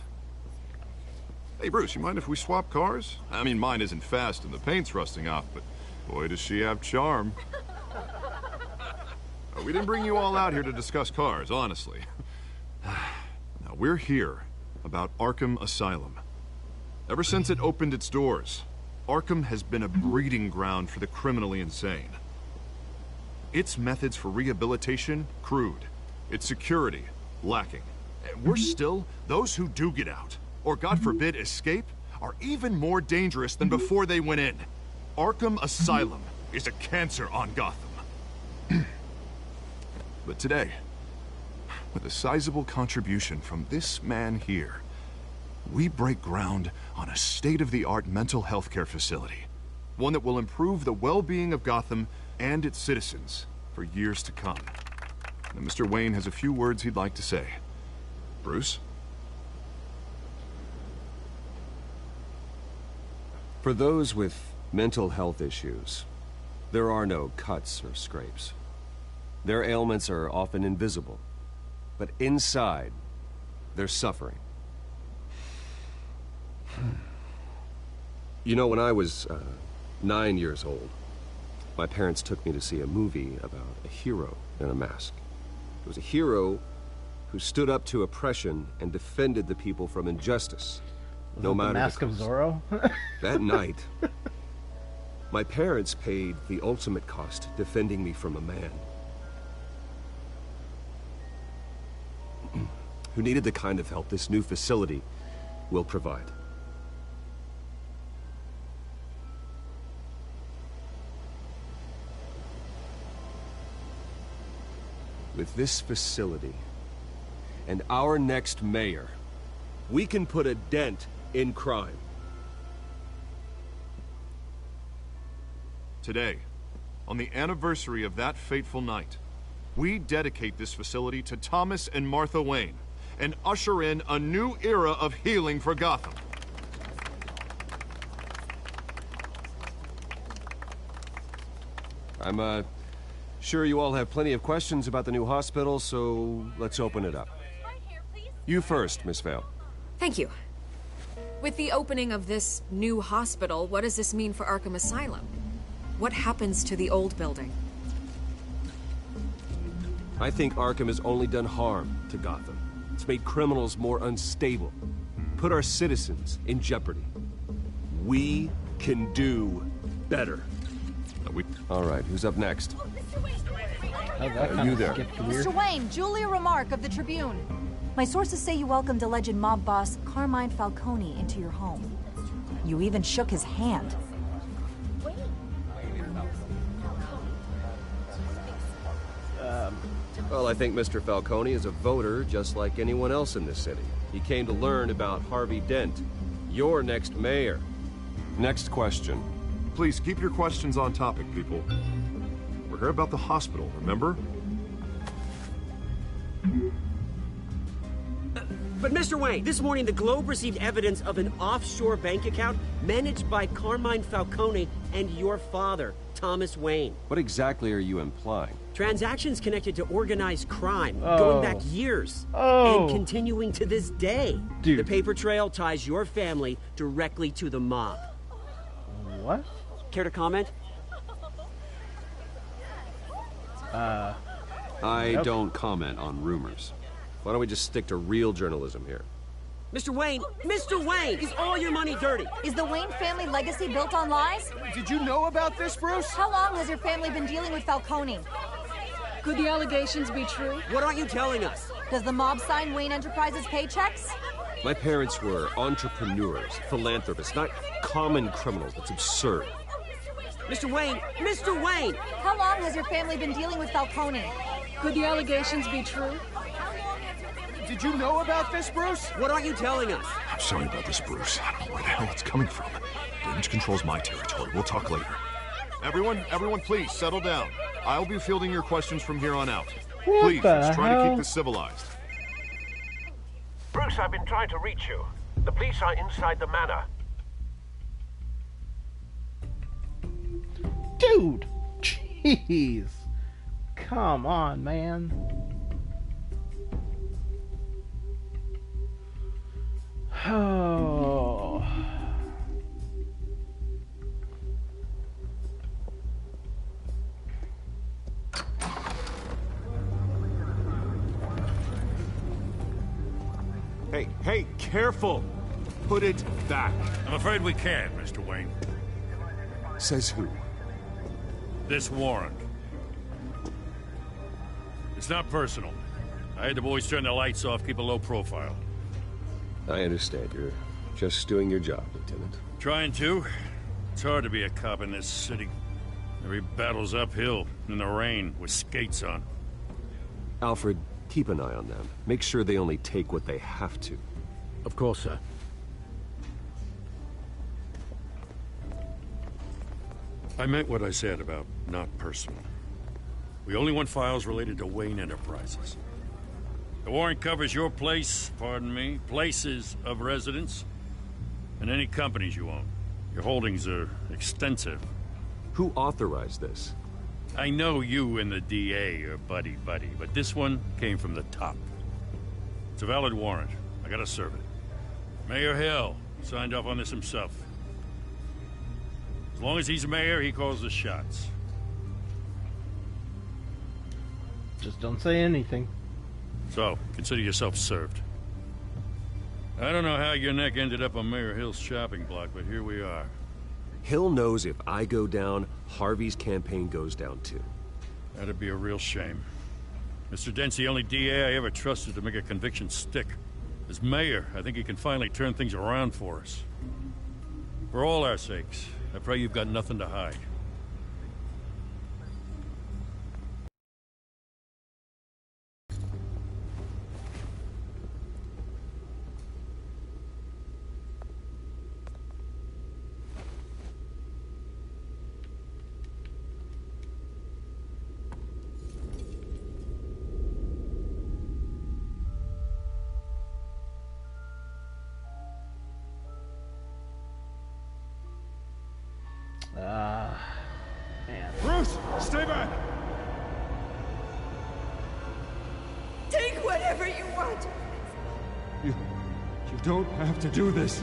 Hey, Bruce, you mind if we swap cars? I mean, mine isn't fast and the paint's rusting off, but boy, does she have charm. We didn't bring you all out here to discuss cars, honestly. Now, we're here about Arkham Asylum. Ever since it opened its doors, Arkham has been a breeding ground for the criminally insane. Its methods for rehabilitation, crude. Its security, lacking. And worse still, those who do get out, or God forbid, escape, are even more dangerous than before they went in. Arkham Asylum is a cancer on Gotham. But today, with a sizable contribution from this man here, we break ground on a state-of-the-art mental health care facility. One that will improve the well-being of Gotham and its citizens for years to come. Now, Mr. Wayne has a few words he'd like to say. Bruce? For those with mental health issues, there are no cuts or scrapes. Their ailments are often invisible, but inside, they're suffering. You know, when I was 9 years old, my parents took me to see a movie about a hero in a mask. It was a hero who stood up to oppression and defended the people from injustice, no matter the Mask of cost. Zorro? That night, my parents paid the ultimate cost defending me from a man who needed the kind of help this new facility will provide. With this facility and our next mayor, we can put a dent in crime. Today, on the anniversary of that fateful night, we dedicate this facility to Thomas and Martha Wayne and usher in a new era of healing for Gotham. I'm sure you all have plenty of questions about the new hospital, so let's open it up. You first, Miss Vale. Thank you. With the opening of this new hospital, what does this mean for Arkham Asylum? What happens to the old building? I think Arkham has only done harm to Gotham. It's made criminals more unstable, put our citizens in jeopardy. We can do better. All right, who's up next? You there. Mr. Wayne, Julia Remark of the Tribune. My sources say you welcomed alleged mob boss Carmine Falcone into your home. You even shook his hand. Well, I think Mr. Falcone is a voter just like anyone else in this city. He came to learn about Harvey Dent, your next mayor. Next question. Please keep your questions on topic, people. We're here about the hospital, remember? But Mr. Wayne, this morning the Globe received evidence of an offshore bank account managed by Carmine Falcone and your father, Thomas Wayne. What exactly are you implying? Transactions connected to organized crime, going back years, and continuing to this day. Dude. The paper trail ties your family directly to the mob. What? Care to comment? I don't comment on rumors. Why don't we just stick to real journalism here? Mr. Wayne, is all your money dirty? Is the Wayne family legacy built on lies? Did you know about this, Bruce? How long has your family been dealing with Falcone? Could the allegations be true? What aren't you telling us? Does the mob sign Wayne Enterprises paychecks? My parents were entrepreneurs, philanthropists, not common criminals. That's absurd. Mr. Wayne! How long has your family been dealing with Falcone? Could the allegations be true? Did you know about this, Bruce? What aren't you telling us? I'm sorry about this, Bruce. I don't know where the hell it's coming from. Damage control's my territory. We'll talk later. Everyone, please, settle down. I'll be fielding your questions from here on out. Please, let's try to keep this civilized. Bruce, I've been trying to reach you. The police are inside the manor. Dude! Jeez! Come on, man. Oh. Hey, careful! Put it back. I'm afraid we can't, Mr. Wayne. Says who? This warrant. It's not personal. I had the boys turn the lights off, keep a low profile. I understand. You're just doing your job, Lieutenant. Trying to. It's hard to be a cop in this city. Every battle's uphill, in the rain, with skates on. Alfred, keep an eye on them. Make sure they only take what they have to. Of course, sir. I meant what I said about not personal. We only want files related to Wayne Enterprises. The warrant covers your place, pardon me, places of residence, and any companies you own. Your holdings are extensive. Who authorized this? I know you and the DA are buddy-buddy, but this one came from the top. It's a valid warrant. I gotta serve it. Mayor Hill, Signed off on this himself. As long as he's mayor, he calls the shots. Just don't say anything. So, consider yourself served. I don't know how your neck ended up on Mayor Hill's shopping block, but here we are. Hill knows if I go down, Harvey's campaign goes down too. That'd be a real shame. Mr. Dent's the only DA I ever trusted to make a conviction stick. As mayor, I think he can finally turn things around for us. For all our sakes, I pray you've got nothing to hide. Man. Bruce, stay back! Take whatever you want. You don't have to do this.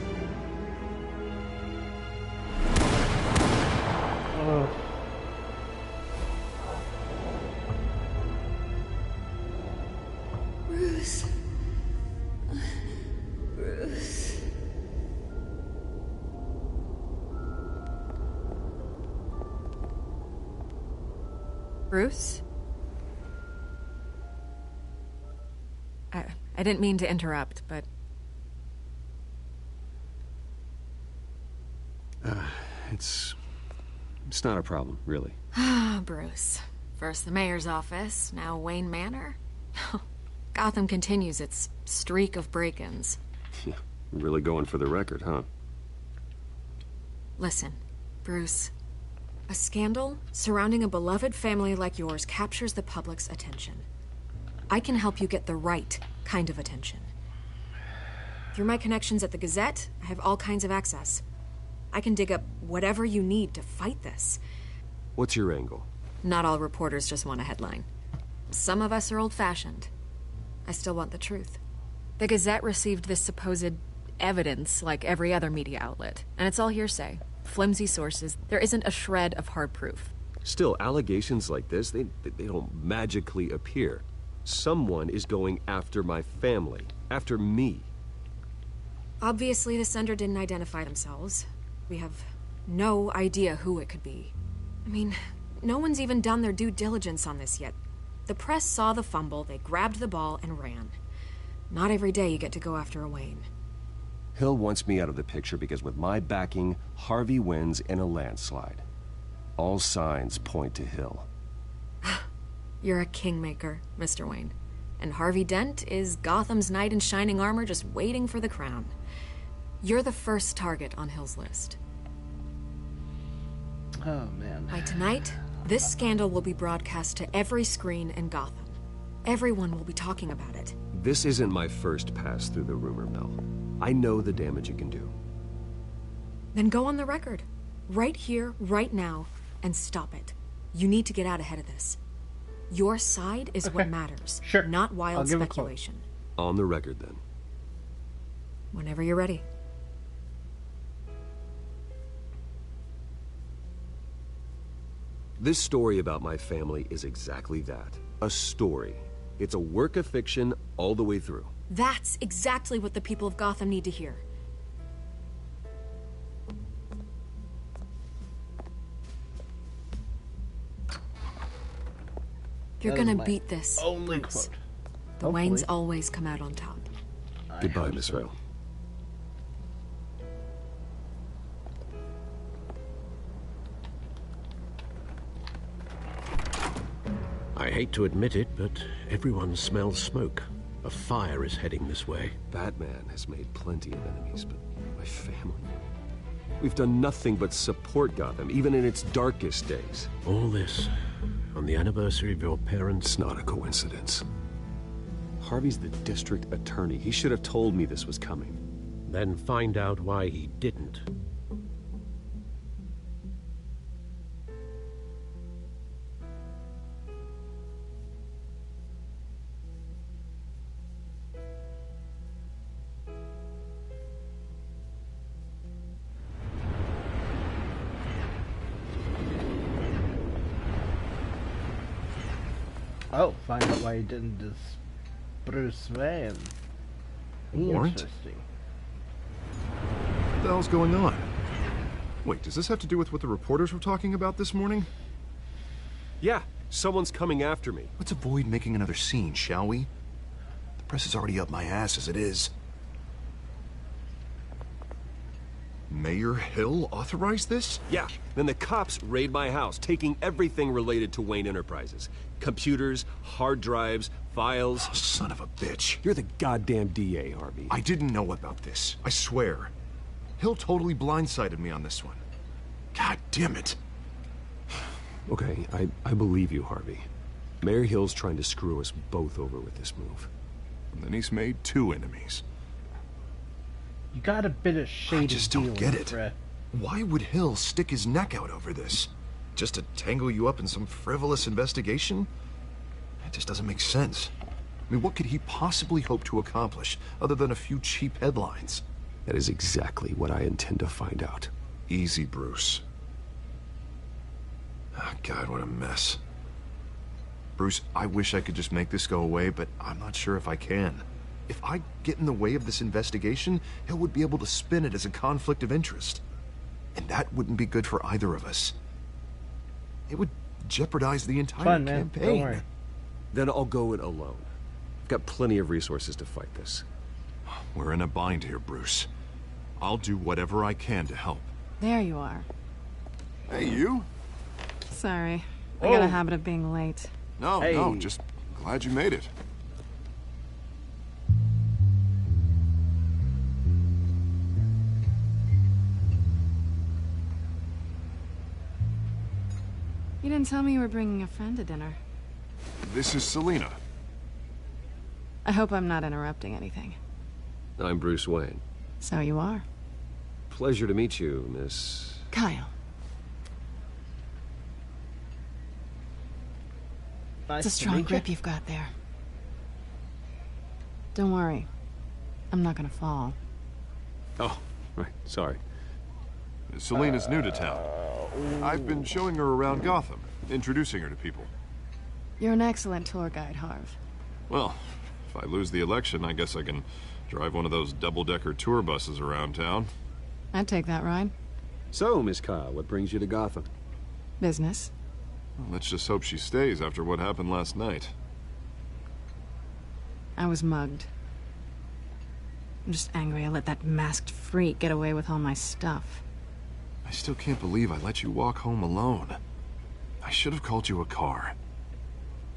Bruce. Bruce. Bruce? I didn't mean to interrupt, but... It's not a problem, really. Ah, Bruce. First the mayor's office, now Wayne Manor. Gotham continues its streak of break-ins. Yeah, really going for the record, huh? Listen, Bruce. A scandal surrounding a beloved family like yours captures the public's attention. I can help you get the right kind of attention. Through my connections at the Gazette, I have all kinds of access. I can dig up whatever you need to fight this. What's your angle? Not all reporters just want a headline. Some of us are old-fashioned. I still want the truth. The Gazette received this supposed evidence like every other media outlet, and it's all hearsay. Flimsy sources. There isn't a shred of hard proof. Still, allegations like this, they don't magically appear. Someone is going after my family, after me. Obviously, the sender didn't identify themselves. We have no idea who it could be. I mean, no one's even done their due diligence on this yet. The press saw the fumble, they grabbed the ball and ran. Not every day you get to go after a Wayne. Hill wants me out of the picture because with my backing, Harvey wins in a landslide. All signs point to Hill. You're a kingmaker, Mr. Wayne. And Harvey Dent is Gotham's knight in shining armor just waiting for the crown. You're the first target on Hill's list. Oh, man. By tonight, this scandal will be broadcast to every screen in Gotham. Everyone will be talking about it. This isn't my first pass through the rumor mill. I know the damage it can do. Then go on the record. Right here, right now, and stop it. You need to get out ahead of this. Your side is what matters, not wild speculation. On the record, then. Whenever you're ready. This story about my family is exactly that. A story. It's a work of fiction all the way through. That's exactly what the people of Gotham need to hear. You're gonna beat this, only Bruce. quote. The Waynes always come out on top. Goodbye, Miss Vale. I hate to admit it, but everyone smells smoke. A fire is heading this way. Batman has made plenty of enemies, but my family... We've done nothing but support Gotham, even in its darkest days. All this on the anniversary of your parents'... It's not a coincidence. Harvey's the district attorney. He should have told me this was coming. Then find out why he didn't. Oh, find out why he didn't just Bruce Wayne. Warrant? Interesting. What the hell's going on? Wait, does this have to do with what the reporters were talking about this morning? Yeah, someone's coming after me. Let's avoid making another scene, shall we? The press is already up my ass as it is. Mayor Hill authorized this? Yeah, then the cops raid my house, taking everything related to Wayne Enterprises. Computers, hard drives, files. Oh, son of a bitch. You're the goddamn DA, Harvey. I didn't know about this. I swear. Hill totally blindsided me on this one. God damn it. Okay, I believe you, Harvey. Mayor Hill's trying to screw us both over with this move. And then he's made 2 enemies. You got a bit of shady. I just don't get it. Brett. Why would Hill stick his neck out over this? Just to tangle you up in some frivolous investigation? That just doesn't make sense. I mean, what could he possibly hope to accomplish other than a few cheap headlines? That is exactly what I intend to find out. Easy, Bruce. Oh, God, what a mess. Bruce, I wish I could just make this go away, but I'm not sure if I can. If I get in the way of this investigation, Hill would be able to spin it as a conflict of interest. And that wouldn't be good for either of us. It would jeopardize the entire campaign. Don't worry. Then I'll go it alone. I've got plenty of resources to fight this. We're in a bind here, Bruce. I'll do whatever I can to help. There you are. Hey, you? Sorry. I got a habit of being late. No, just glad you made it. You didn't tell me you were bringing a friend to dinner. This is Selina. I hope I'm not interrupting anything. I'm Bruce Wayne. So you are. Pleasure to meet you, Miss... Kyle. Nice It's a strong grip you've got there. Don't worry. I'm not gonna fall. Oh, right. Sorry. Selina's new to town. I've been showing her around Gotham, introducing her to people. You're an excellent tour guide, Harv. Well, if I lose the election, I guess I can drive one of those double-decker tour buses around town. I'd take that ride. So, Miss Kyle, what brings you to Gotham? Business. Well, let's just hope she stays after what happened last night. I was mugged. I'm just angry I let that masked freak get away with all my stuff. I still can't believe I let you walk home alone. I should have called you a car.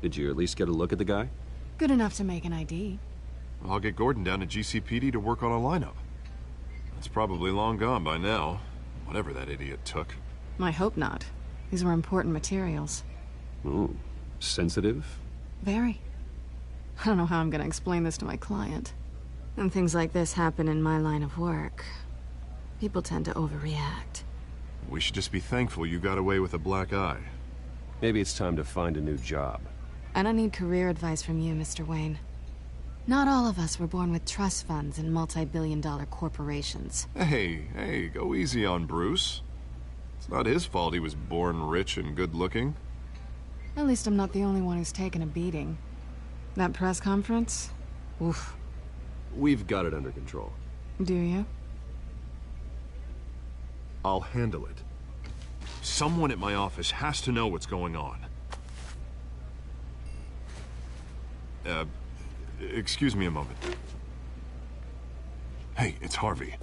Did you at least get a look at the guy? Good enough to make an ID. I'll get Gordon down to GCPD to work on a lineup. It's probably long gone by now, whatever that idiot took. I hope not. These were important materials. Ooh, sensitive? Very. I don't know how I'm gonna explain this to my client. And things like this happen in my line of work. People tend to overreact. We should just be thankful you got away with a black eye. Maybe it's time to find a new job. I don't need career advice from you, Mr. Wayne. Not all of us were born with trust funds and multi-billion-dollar corporations. Hey, go easy on Bruce. It's not his fault he was born rich and good-looking. At least I'm not the only one who's taken a beating. That press conference? Oof. We've got it under control. Do you? I'll handle it. Someone at my office has to know what's going on. Excuse me a moment. Hey, it's Harvey.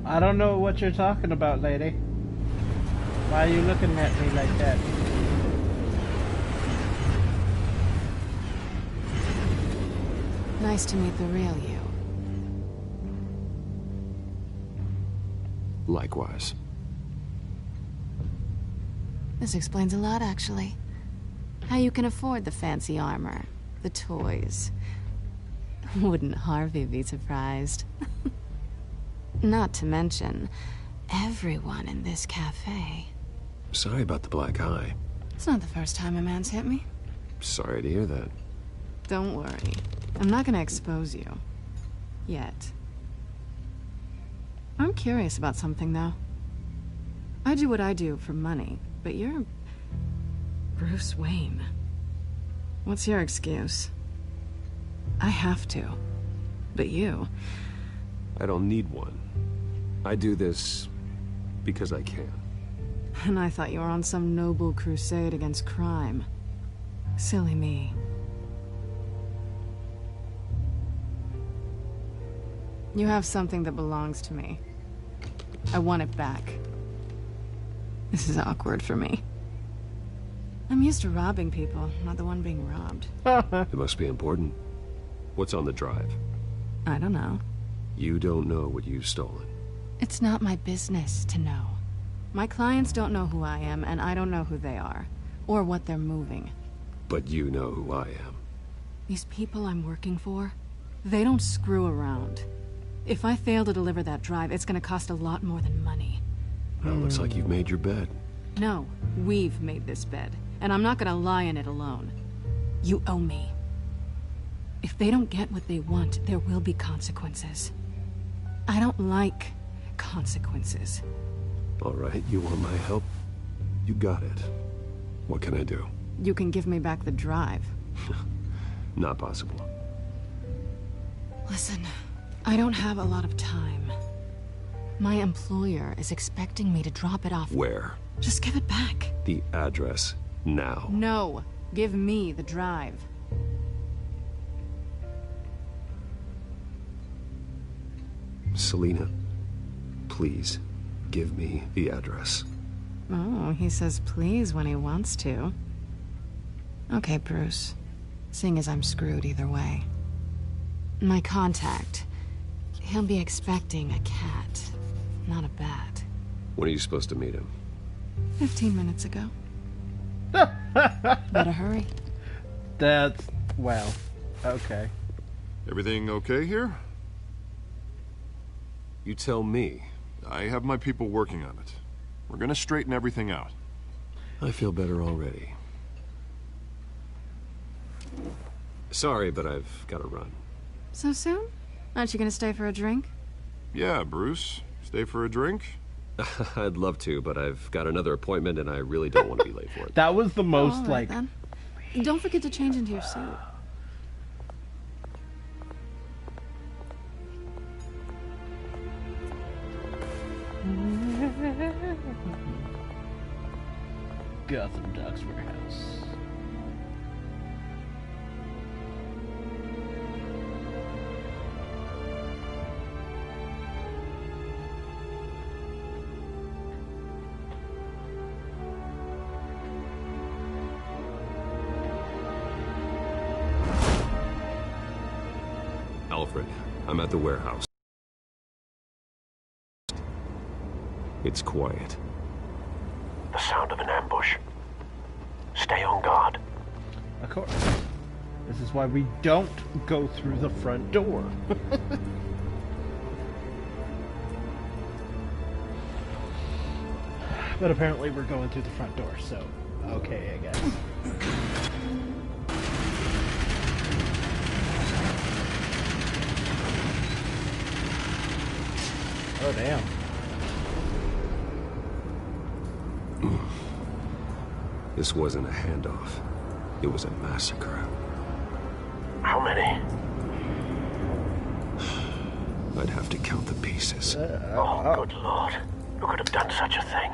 I don't know what you're talking about, lady. Why are you looking at me like that? Nice to meet the real you. Likewise. This explains a lot, actually. How you can afford the fancy armor, the toys. Wouldn't Harvey be surprised? Not to mention, everyone in this cafe. Sorry about the black eye. It's not the first time a man's hit me. Sorry to hear that. Don't worry. I'm not gonna expose you. Yet. I'm curious about something, though. I do what I do for money, but you're... Bruce Wayne. What's your excuse? I have to. But you... I don't need one. I do this because I can. And I thought you were on some noble crusade against crime. Silly me. You have something that belongs to me. I want it back. This is awkward for me. I'm used to robbing people, not the one being robbed. It must be important. What's on the drive? I don't know. You don't know what you've stolen. It's not my business to know. My clients don't know who I am, and I don't know who they are, or what they're moving. But you know who I am. These people I'm working for, they don't screw around. If I fail to deliver that drive, it's gonna cost a lot more than money. Well, looks like you've made your bed. No, we've made this bed, and I'm not gonna lie in it alone. You owe me. If they don't get what they want, there will be consequences. I don't like consequences. All right, you want my help? You got it. What can I do? You can give me back the drive. Not possible. Listen, I don't have a lot of time. My employer is expecting me to drop it off. Where? Just give it back. The address, now. No, give me the drive. Selina, please, give me the address. Oh, he says please when he wants to. Okay, Bruce. Seeing as I'm screwed either way. My contact. He'll be expecting a cat, not a bat. When are you supposed to meet him? 15 minutes ago. Better hurry. That's... well, okay. Everything okay here? You tell me. I have my people working on it. We're gonna straighten everything out. I feel better already. Sorry, but I've got to run. So soon? Aren't you gonna stay for a drink? Yeah, Bruce. Stay for a drink? I'd love to, but I've got another appointment and I really don't want to be late for it. That was the most, right, then. Don't forget to change into your suit. Gotham Docks Warehouse. Alfred, I'm at the warehouse. It's quiet. The sound of an ambush. Stay on guard. Of course. This is why we don't go through the front door. But apparently we're going through the front door, so okay, I guess. Oh, damn. This wasn't a handoff. It was a massacre. How many? I'd have to count the pieces. Oh, good lord. Who could have done such a thing?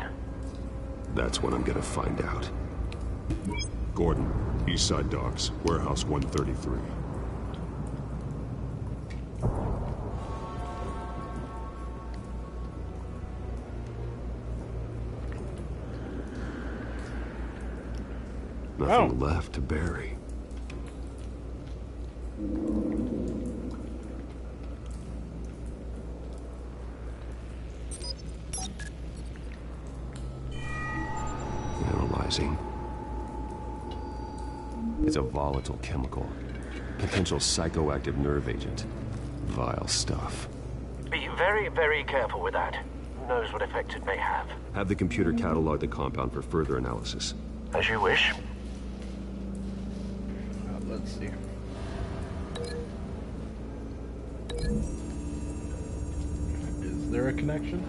That's what I'm gonna find out. Gordon, East Side Docks, Warehouse 133. Nothing left to bury. Analyzing. It's a volatile chemical. Potential psychoactive nerve agent. Vile stuff. Be very, very careful with that. Who knows what effect it may have. Have the computer catalog the compound for further analysis. As you wish. Let's see. Is there a connection?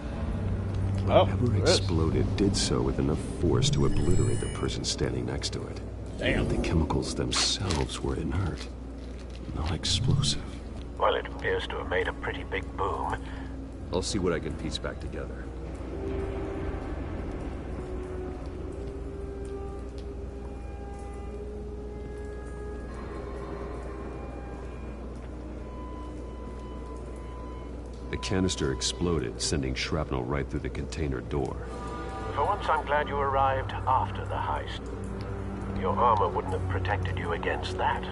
Whatever exploded did so with enough force to obliterate the person standing next to it. Damn. The chemicals themselves were inert, not explosive. Well, it appears to have made a pretty big boom. I'll see what I can piece back together. The canister exploded, sending shrapnel right through the container door. For once, I'm glad you arrived after the heist. Your armor wouldn't have protected you against that.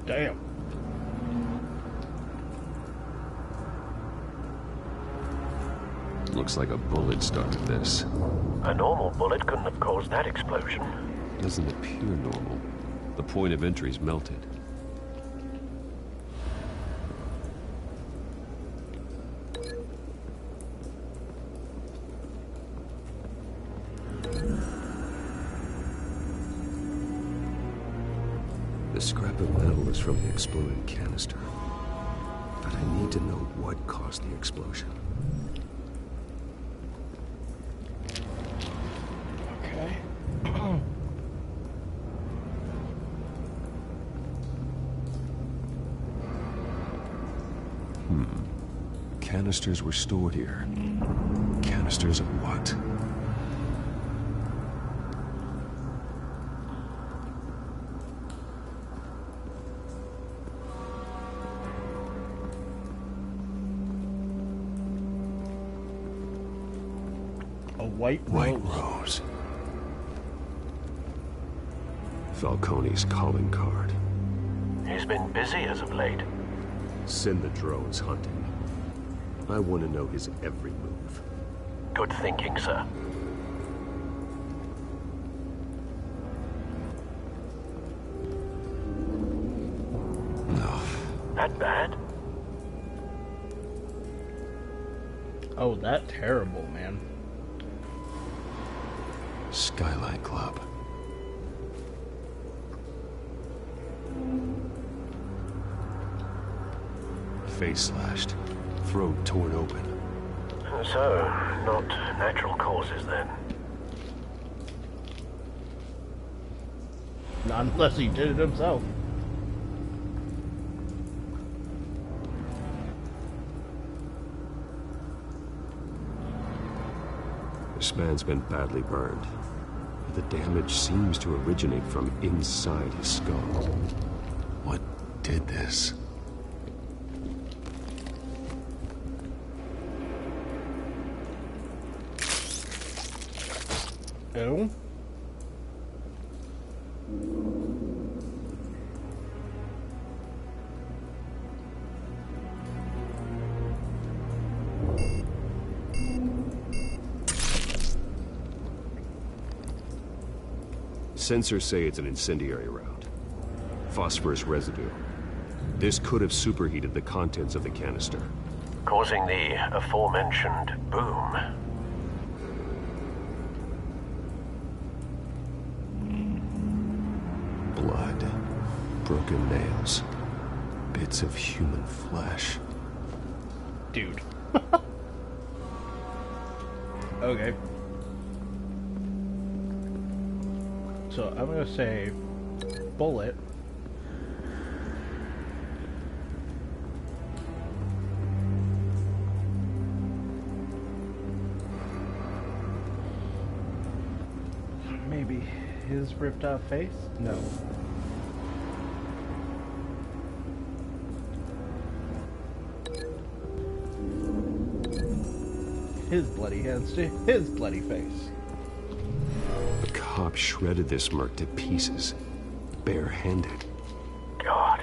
Damn. Looks like a bullet started this. A normal bullet couldn't have caused that explosion. Doesn't appear normal. The point of entry's melted. The scrap of metal is from the exploded canister. But I need to know what caused the explosion. Okay. Canisters were stored here. Canisters of what? A white rose. Falcone's calling card. He's been busy as of late. Send the drones hunting. I want to know his every move. Good thinking, sir. No. That bad? Oh, that terrible, man. Skylight Club. Face slashed. Throat torn open. So, not natural causes then. Not unless he did it himself. This man's been badly burned. But the damage seems to originate from inside his skull. What did this? Oh? Sensors say it's an incendiary round. Phosphorus residue. This could have superheated the contents of the canister, causing the aforementioned boom. Blood. Broken nails. Bits of human flesh. Dude. Okay. So I'm gonna say bullet. Maybe his ripped out face? No. His bloody hands to his bloody face. The cop shredded this merc to pieces, bare-handed. God,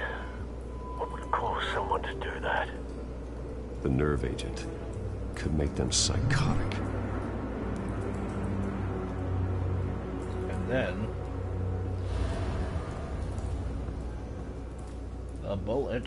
what would cause someone to do that? The nerve agent could make them psychotic. And then a bullet.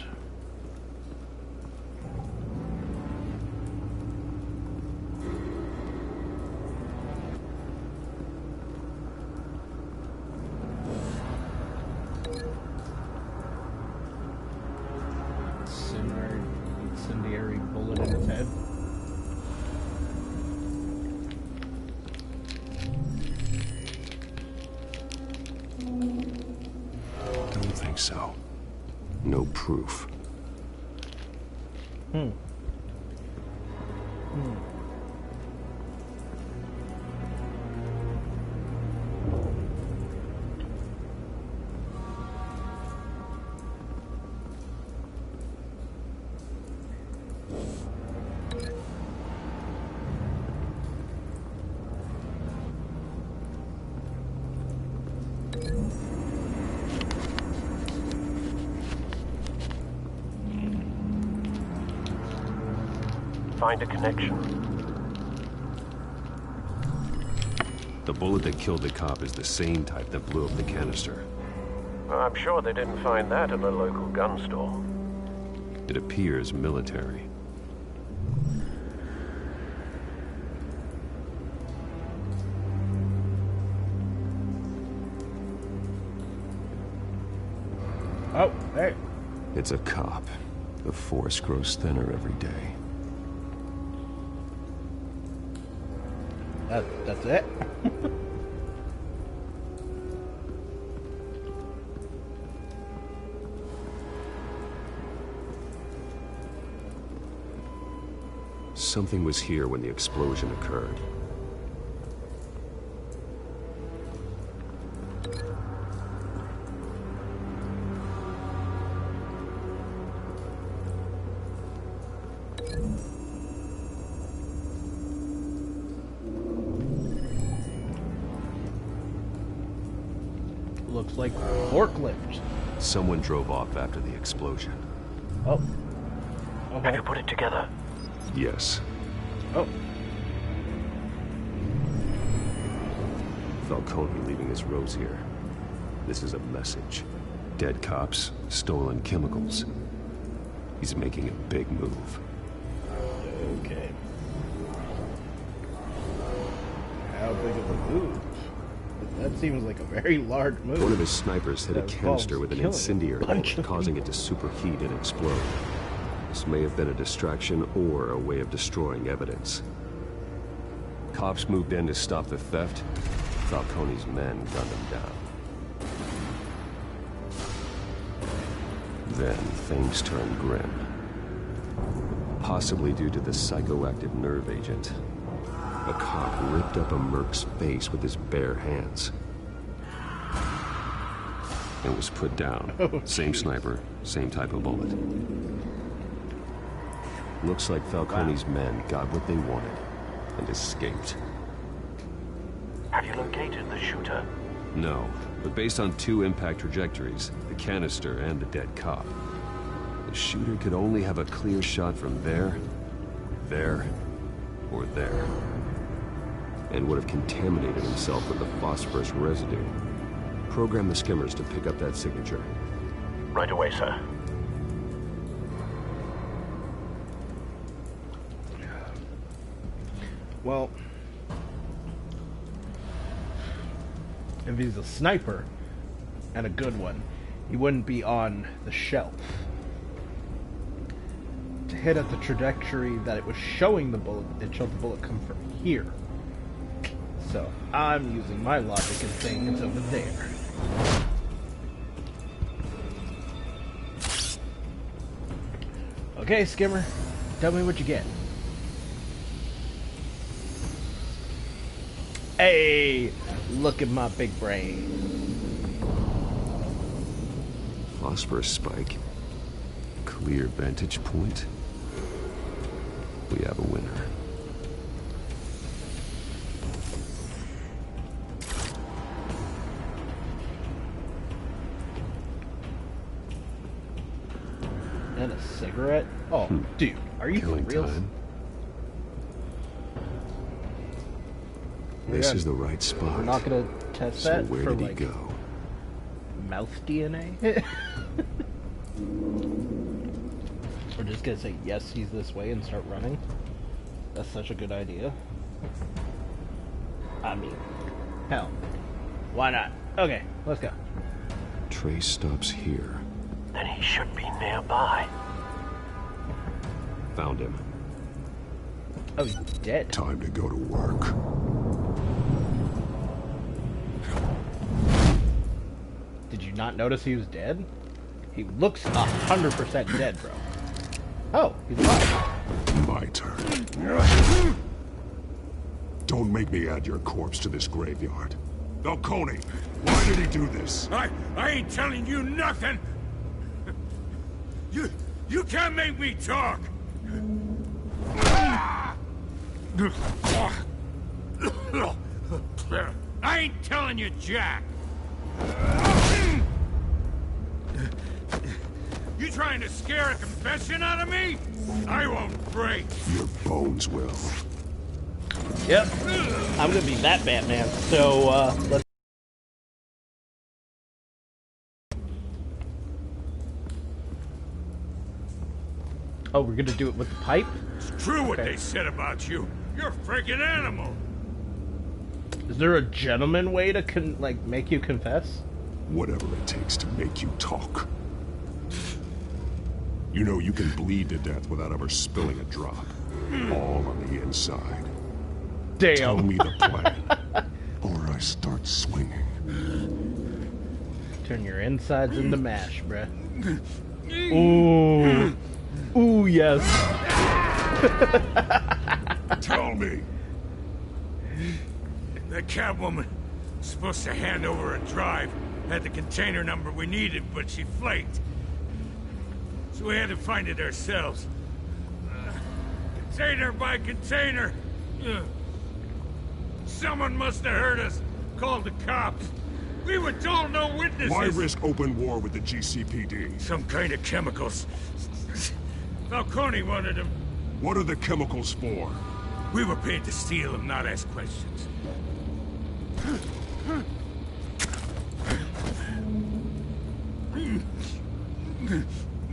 so. No proof. Find a connection. The bullet that killed the cop is the same type that blew up the canister. I'm sure they didn't find that in a local gun store. It appears military. Oh, hey. It's a cop. The force grows thinner every day. That's it? Something was here when the explosion occurred. Looks like forklift. Someone drove off after the explosion. Oh. Okay. Have you put it together? Yes. Oh. Falcone leaving his rose here. This is a message. Dead cops, stolen chemicals. He's making a big move. Okay. How big of a move? That seems like a very large move. One of his snipers hit a canister with an incendiary bolt, causing it to people. superheat and explode. This may have been a distraction or a way of destroying evidence. Cops moved in to stop the theft. Falcone's men gunned him down. Then things turned grim. Possibly due to the psychoactive nerve agent. A cop ripped up a merc's face with his bare hands. And was put down. Same sniper, same type of bullet. Looks like Falcone's men got what they wanted and escaped. Have you located the shooter? No, but based on two impact trajectories, the canister and the dead cop, the shooter could only have a clear shot from there, or there. And would have contaminated himself with the phosphorus residue. Program the skimmers to pick up that signature. Right away, sir. Well, if he's a sniper, and a good one, he wouldn't be on the shelf. To hit at the trajectory that it was showing the bullet, it showed the bullet come from here. So, I'm using my logic and saying it's over there. Okay, Skimmer, tell me what you get. Hey, look at my big brain. Phosphorus spike. Clear vantage point. We have a winner. And a cigarette? Oh, dude, are you for real? This is the right spot. We're not gonna test that where for did like he go? Mouth DNA? We're just gonna say yes, he's this way and start running. That's such a good idea. I mean, hell, why not? Okay, let's go. Trace stops here. Then he should be nearby. Found him. Oh, he's dead. Time to go to work. Did you not notice he was dead? He looks 100% dead, bro. Oh, he's alive. My turn. Don't make me add your corpse to this graveyard. Falcone, why did he do this? I ain't telling you nothing. You can't make me talk. I ain't telling you jack. You trying to scare a confession out of me? I won't break. Your bones will. Yep. I'm gonna be that Batman. So, let's... Oh, we're gonna do it with the pipe? It's true what they said about you. You're a freaking animal. Is there a gentleman way to, make you confess? Whatever it takes to make you talk. You know you can bleed to death without ever spilling a drop. All on the inside. Damn. Tell me the plan, or I start swinging. Turn your insides into mash, bruh. Ooh. Ooh, yes. Tell me. The Catwoman was supposed to hand over a drive. Had the container number we needed, but she flaked. So we had to find it ourselves. Container by container. Someone must have heard us. Called the cops. We were told no witnesses. Why risk open war with the GCPD? Some kind of chemicals. Falcone wanted them. What are the chemicals for? We were paid to steal them, not ask questions.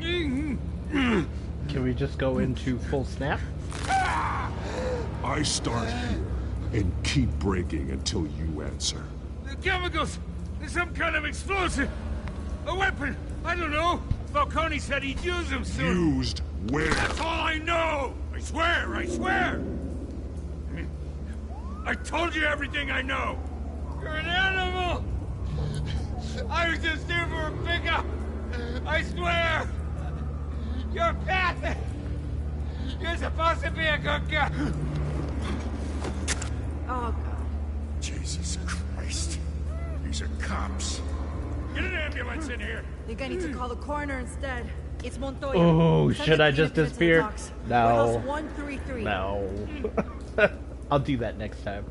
Can we just go into full snap? I start here and keep breaking until you answer. The chemicals! There's some kind of explosive! A weapon! I don't know! Falcone said he'd use them soon! Used where? That's all I know! I swear! I swear! I told you everything I know! You're an animal! I was just here for a pickup! I swear! You're pathetic! You're supposed to be a good guy! Oh, God. Jesus Christ. These are cops. Get an ambulance in here! I think I need to call the coroner instead. It's Montoya. Oh, Send should the I cleanup just unit to the disappear? docks. No. Warehouse 133. No. I'll do that next time.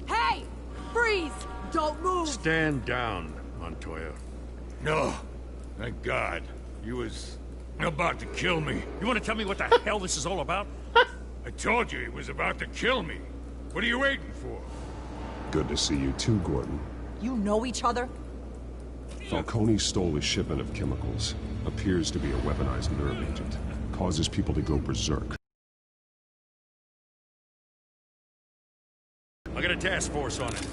Hey! Freeze! Don't move! Stand down, Montoya. No. Thank God. He was about to kill me. You want to tell me what the hell this is all about? I told you he was about to kill me. What are you waiting for? Good to see you too, Gordon. You know each other? Falcone stole a shipment of chemicals. Appears to be a weaponized nerve agent. Causes people to go berserk. I got a task force on it.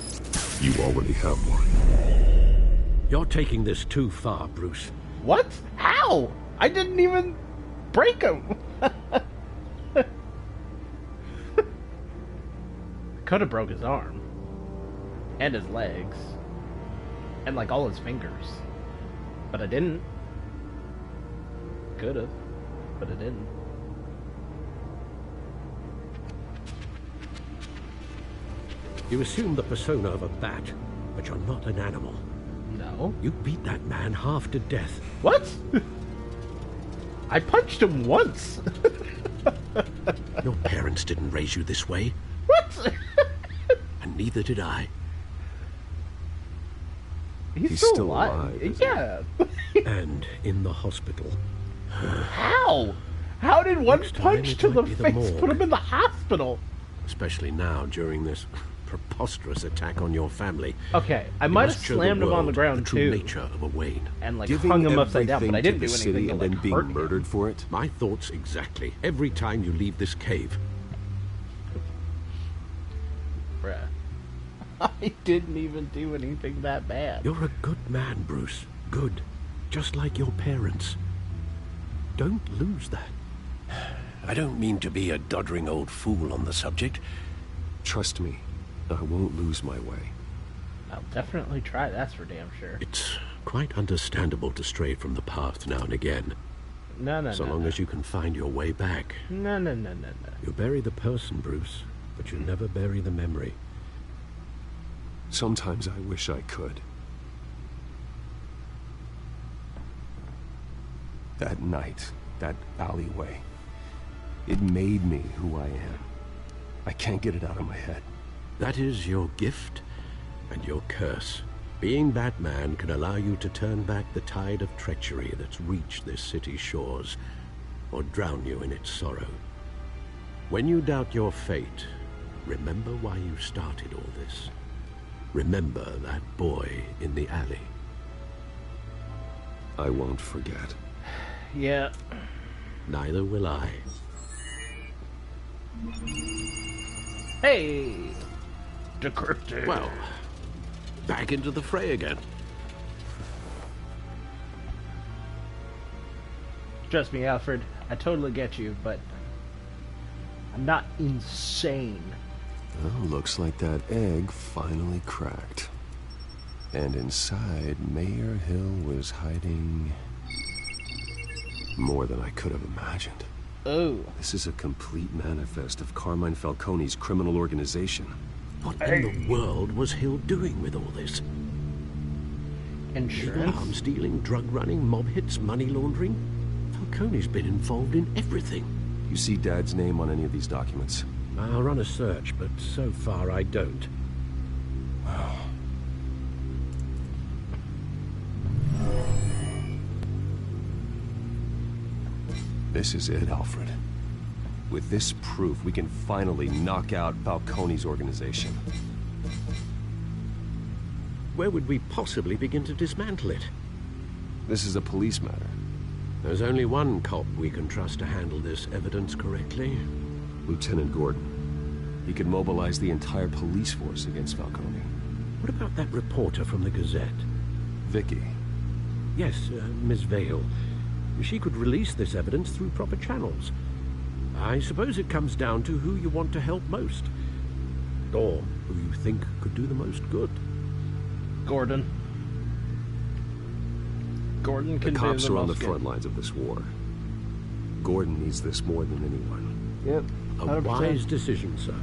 You already have one. You're taking this too far, Bruce. What? How? I didn't even break him. Could have broke his arm. And his legs. And like all his fingers. But I didn't. Could have. But I didn't. You assume the persona of a bat, but you're not an animal. No. You beat that man half to death. What? I punched him once. Your parents didn't raise you this way. What? And neither did I. He's still alive. Yeah. And in the hospital. How? How did one punch to the face put him in the hospital? Especially now, during this preposterous attack on your family. Okay, I might have slammed him on the ground, the true too. nature of a Wayne. And, like, hung him upside down, but I didn't do anything to, and like, then being hurt murdered him. for it? My thoughts exactly. Every time you leave this cave. Bruh. I didn't even do anything that bad. You're a good man, Bruce. Good. Just like your parents. Don't lose that. I don't mean to be a doddering old fool on the subject. Trust me, I won't lose my way. I'll definitely try, that's for damn sure. It's quite understandable to stray from the path now and again. No, so long as you can find your way back. No. You bury the person, Bruce, but you never bury the memory. Sometimes I wish I could. That night, that alleyway, it made me who I am. I can't get it out of my head. That is your gift and your curse. Being Batman can allow you to turn back the tide of treachery that's reached this city's shores, or drown you in its sorrow. When you doubt your fate, remember why you started all this. Remember that boy in the alley. I won't forget. Yeah. Neither will I. Hey! Decrypted. Well, back into the fray again. Trust me, Alfred, I totally get you, but I'm not insane. Well, looks like that egg finally cracked. And inside, Mayor Hill was hiding more than I could have imagined. Oh. This is a complete manifest of Carmine Falcone's criminal organization. What in the world was Hill doing with all this? Insurance? Arms stealing, drug running, mob hits, money laundering? Falcone's been involved in everything. You see Dad's name on any of these documents? I'll run a search, but so far I don't. Wow. This is it, Alfred. With this proof, we can finally knock out Falcone's organization. Where would we possibly begin to dismantle it? This is a police matter. There's only one cop we can trust to handle this evidence correctly. Lieutenant Gordon. He could mobilize the entire police force against Falcone. What about that reporter from the Gazette? Vicky. Yes, Miss Vale. She could release this evidence through proper channels. I suppose it comes down to who you want to help most. Or who you think could do the most good. Gordon. Gordon can do the most good. The cops are on the front lines of this war. Gordon needs this more than anyone. Yep. 100%. A wise decision, sir.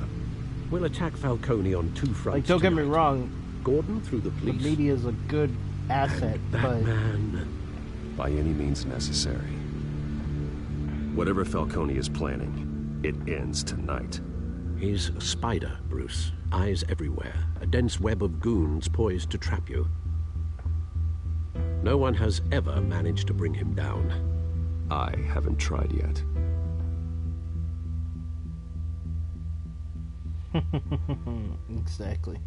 We'll attack Falcone on two fronts. Like, don't get me tonight. wrong. Gordon through the police. The media is a good asset, but by any means necessary. Whatever Falcone is planning, it ends tonight. He's a spider, Bruce. Eyes everywhere. A dense web of goons poised to trap you. No one has ever managed to bring him down. I haven't tried yet. Exactly.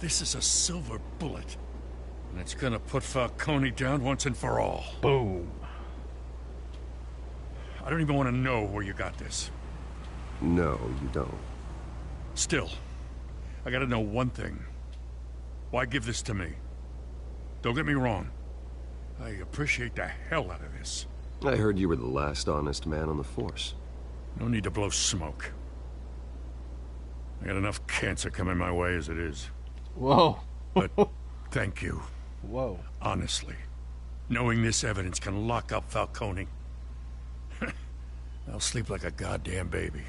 This is a silver bullet. And it's gonna put Falcone down once and for all. Boom. I don't even want to know where you got this. No, you don't. Still, I gotta know one thing. Why give this to me? Don't get me wrong. I appreciate the hell out of this. I heard you were the last honest man on the force. No need to blow smoke. I got enough cancer coming my way as it is. Whoa. But thank you. Whoa. Honestly. Knowing this evidence can lock up Falcone. I'll sleep like a goddamn baby.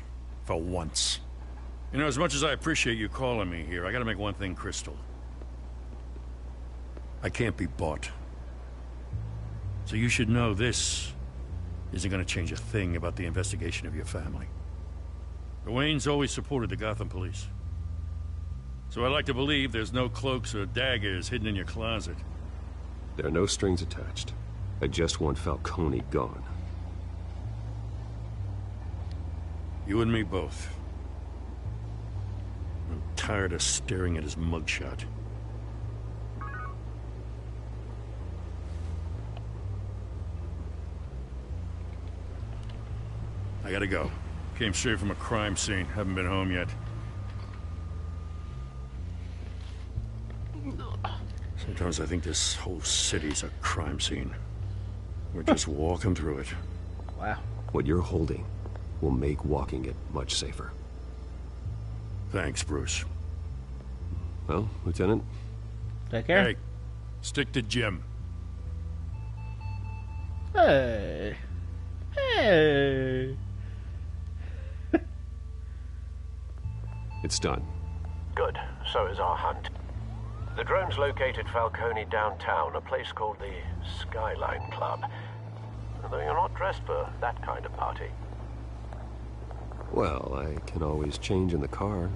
For once. You know, as much as I appreciate you calling me here, I gotta make one thing crystal. I can't be bought. So you should know this isn't gonna change a thing about the investigation of your family. The Waynes always supported the Gotham police. So I like to believe there's no cloaks or daggers hidden in your closet. There are no strings attached. I just want Falcone gone. You and me both. I'm tired of staring at his mugshot. I gotta go. Came straight from a crime scene. Haven't been home yet. Sometimes I think this whole city's a crime scene. We're just walking through it. Wow. What you're holding will make walking it much safer. Thanks, Bruce. Well, Lieutenant? Take care. Hey, stick to Jim. Hey. Hey. It's done. Good. So is our hunt. The drone's located Falcone downtown, a place called the Skyline Club. Though you're not dressed for that kind of party. Well, I can always change in the car.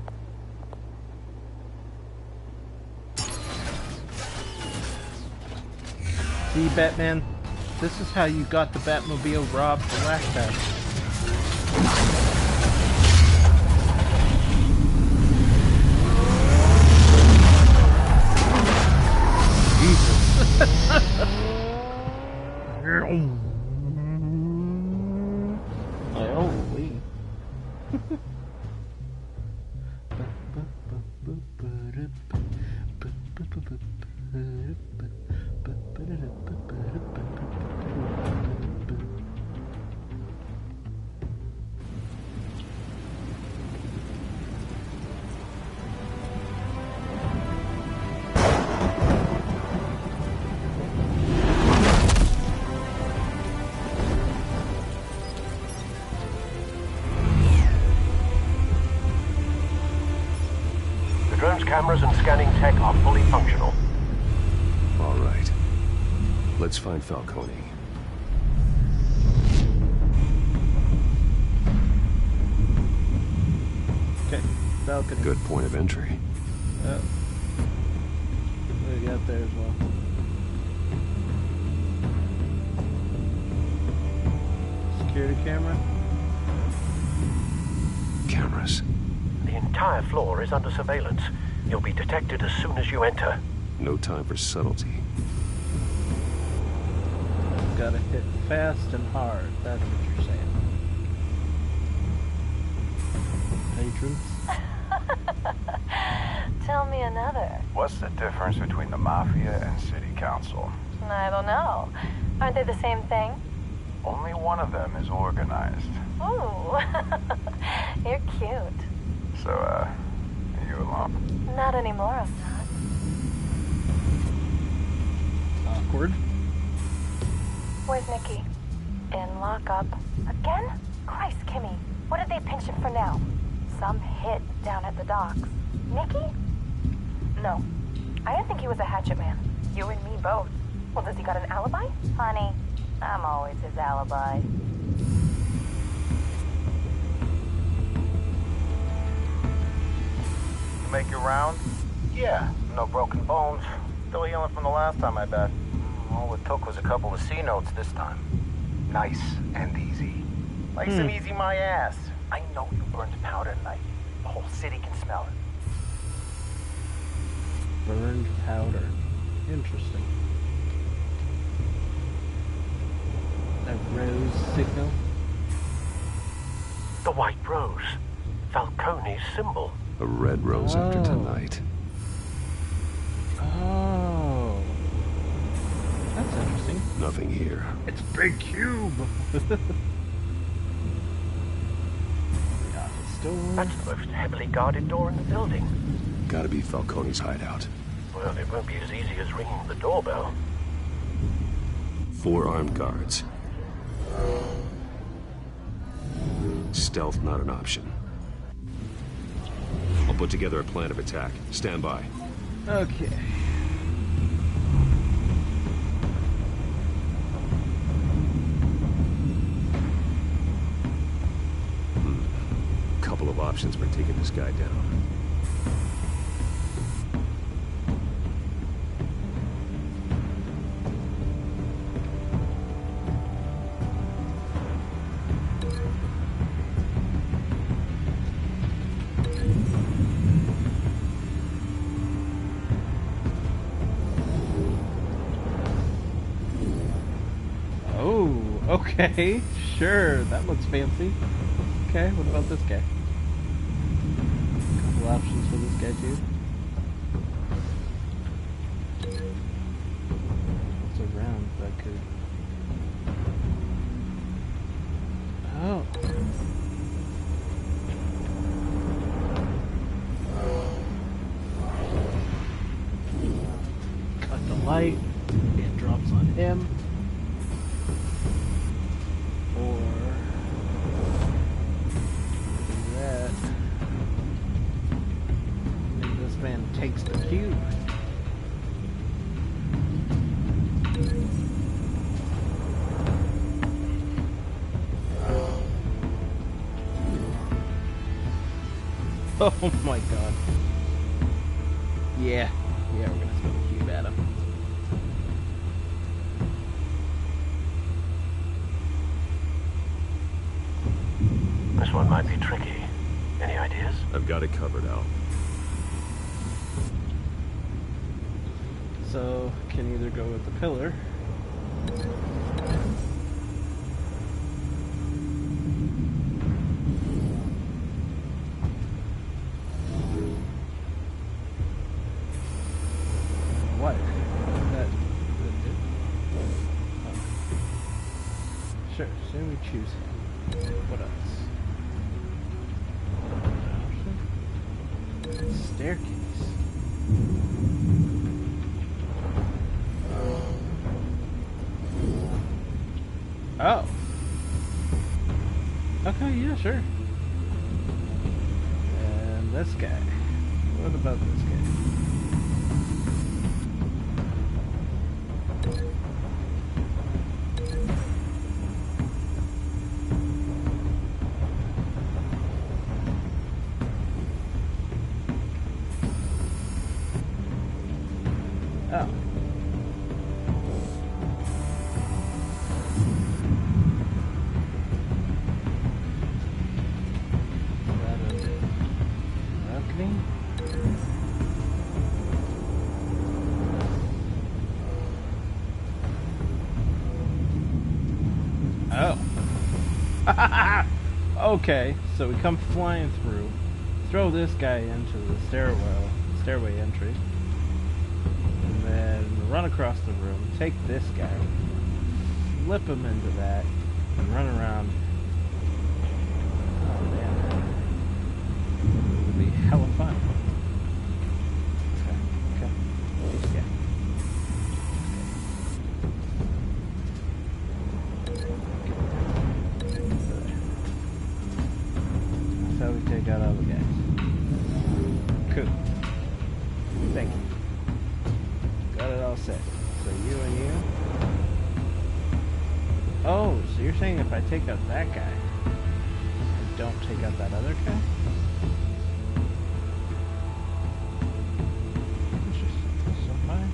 See, Batman? This is how you got the Batmobile robbed the last time. Holy. The drone's cameras and scanning tech are fully functional. All right. Let's find Falcone. Okay, Falcone. Good point of entry. What do we got there as well? Security camera? Cameras. The entire floor is under surveillance. You'll be detected as soon as you enter. No time for subtlety. Gotta hit fast and hard. That's what you're saying. Patrons? Tell me another. What's the difference between the Mafia and City Council? I don't know. Aren't they the same thing? Only one of them is organized. Ooh. You're cute. So, are you alone? Not anymore, I'm not. Awkward. Where's Nikki? In lockup. Again? Christ, Kimmy. What did they pinch him for now? Some hit down at the docks. Nikki? No. I didn't think he was a hatchet man. You and me both. Well, does he got an alibi? Honey, I'm always his alibi. Make your round? Yeah, no broken bones. Still healing from the last time, I bet. All it took was a couple of C notes this time. Nice and easy. Like some easy my ass. I know you burned powder tonight. The whole city can smell it. Burned powder. Interesting. A rose signal? The white rose. Falcone's symbol. A red rose after tonight. Oh. That's interesting. Nothing here. It's a big cube! That's the most heavily guarded door in the building. Gotta be Falcone's hideout. Well, it won't be as easy as ringing the doorbell. 4 armed guards. Stealth not an option. I'll put together a plan of attack. Stand by. Okay. Couple of options for taking this guy down. Oh, okay. Sure, that looks fancy. Okay, what about this guy? A couple options for this guy too. What's around that could... Oh. Cut the light. It drops on him. Or that. Maybe this man takes the cube. Oh my god. Yeah, we're gonna throw the cube at him. This one might be tricky. Any ideas? I've got it covered, Al. So, can either go with the pillar. What? That did? Oh. Sure, so we choose him. What else? Staircase. Oh. Okay, yeah, sure. And this guy. What about this guy? Oh. Balcony. Oh. Okay, so we come flying through, throw this guy into the stairway entry. And then run across the room, take this guy, flip him into that, and run around. Oh man. It'll be hella fun. Okay. This guy. That's how we take out all the guys. Cool. Thank you. Got it all set. So you and you. Oh, so you're saying if I take out that guy, I don't take out that other guy? Interesting. So fine.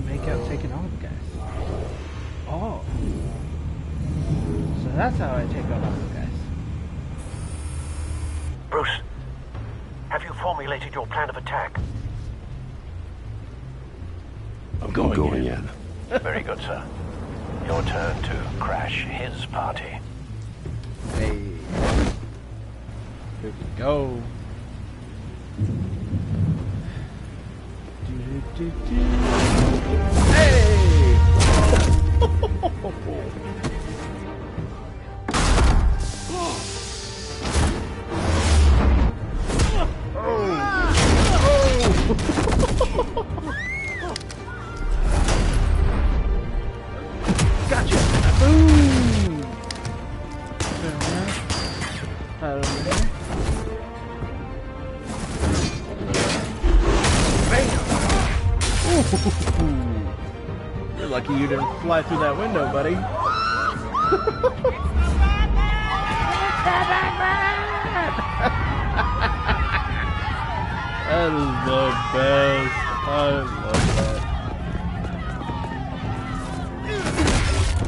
Make out taking all the guys. Oh. So that's how I take out all the guys. Bruce, have you formulated your plan of attack? I'm going in. Very good, sir. Your turn to crash his party. Hey. Here we go. Hey! Gotcha! Boom! Out of there. You're lucky you didn't fly through that window, buddy. That is the best. I love that.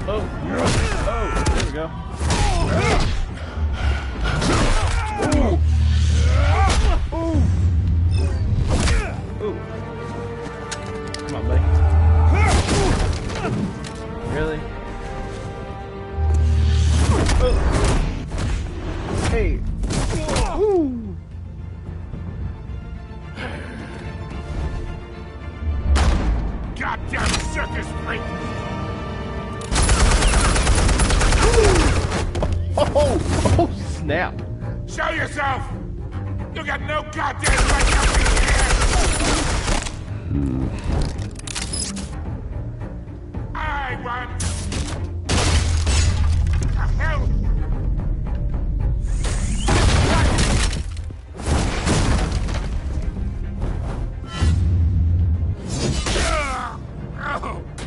Oh, there we go. Ooh. this freak! Oh, snap. Show yourself! You got no goddamn right up in here! I run! The hell?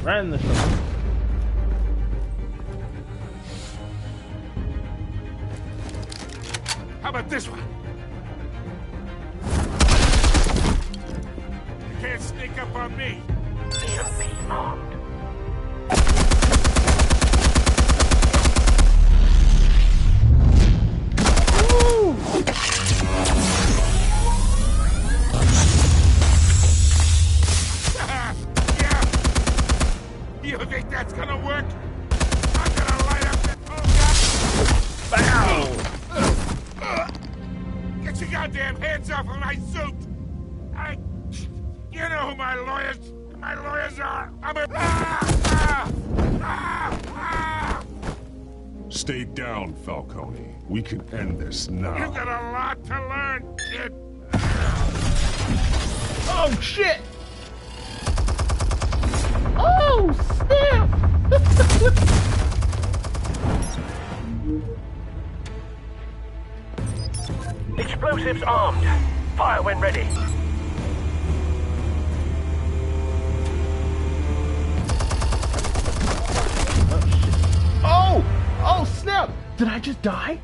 Right in the shoulder. How about this one? You can't sneak up on me. EMP armed. Yeah. You think that's gonna work? I'm gonna light up that Bow! Get your goddamn hands off of my suit! You know who my lawyers are! I'm a... Stay down, Falcone. We can end this now. You got a lot to learn, kid! Oh, shit! Oh, snap! Explosives armed. Fire when ready. Oh! Oh, snap! Did I just die?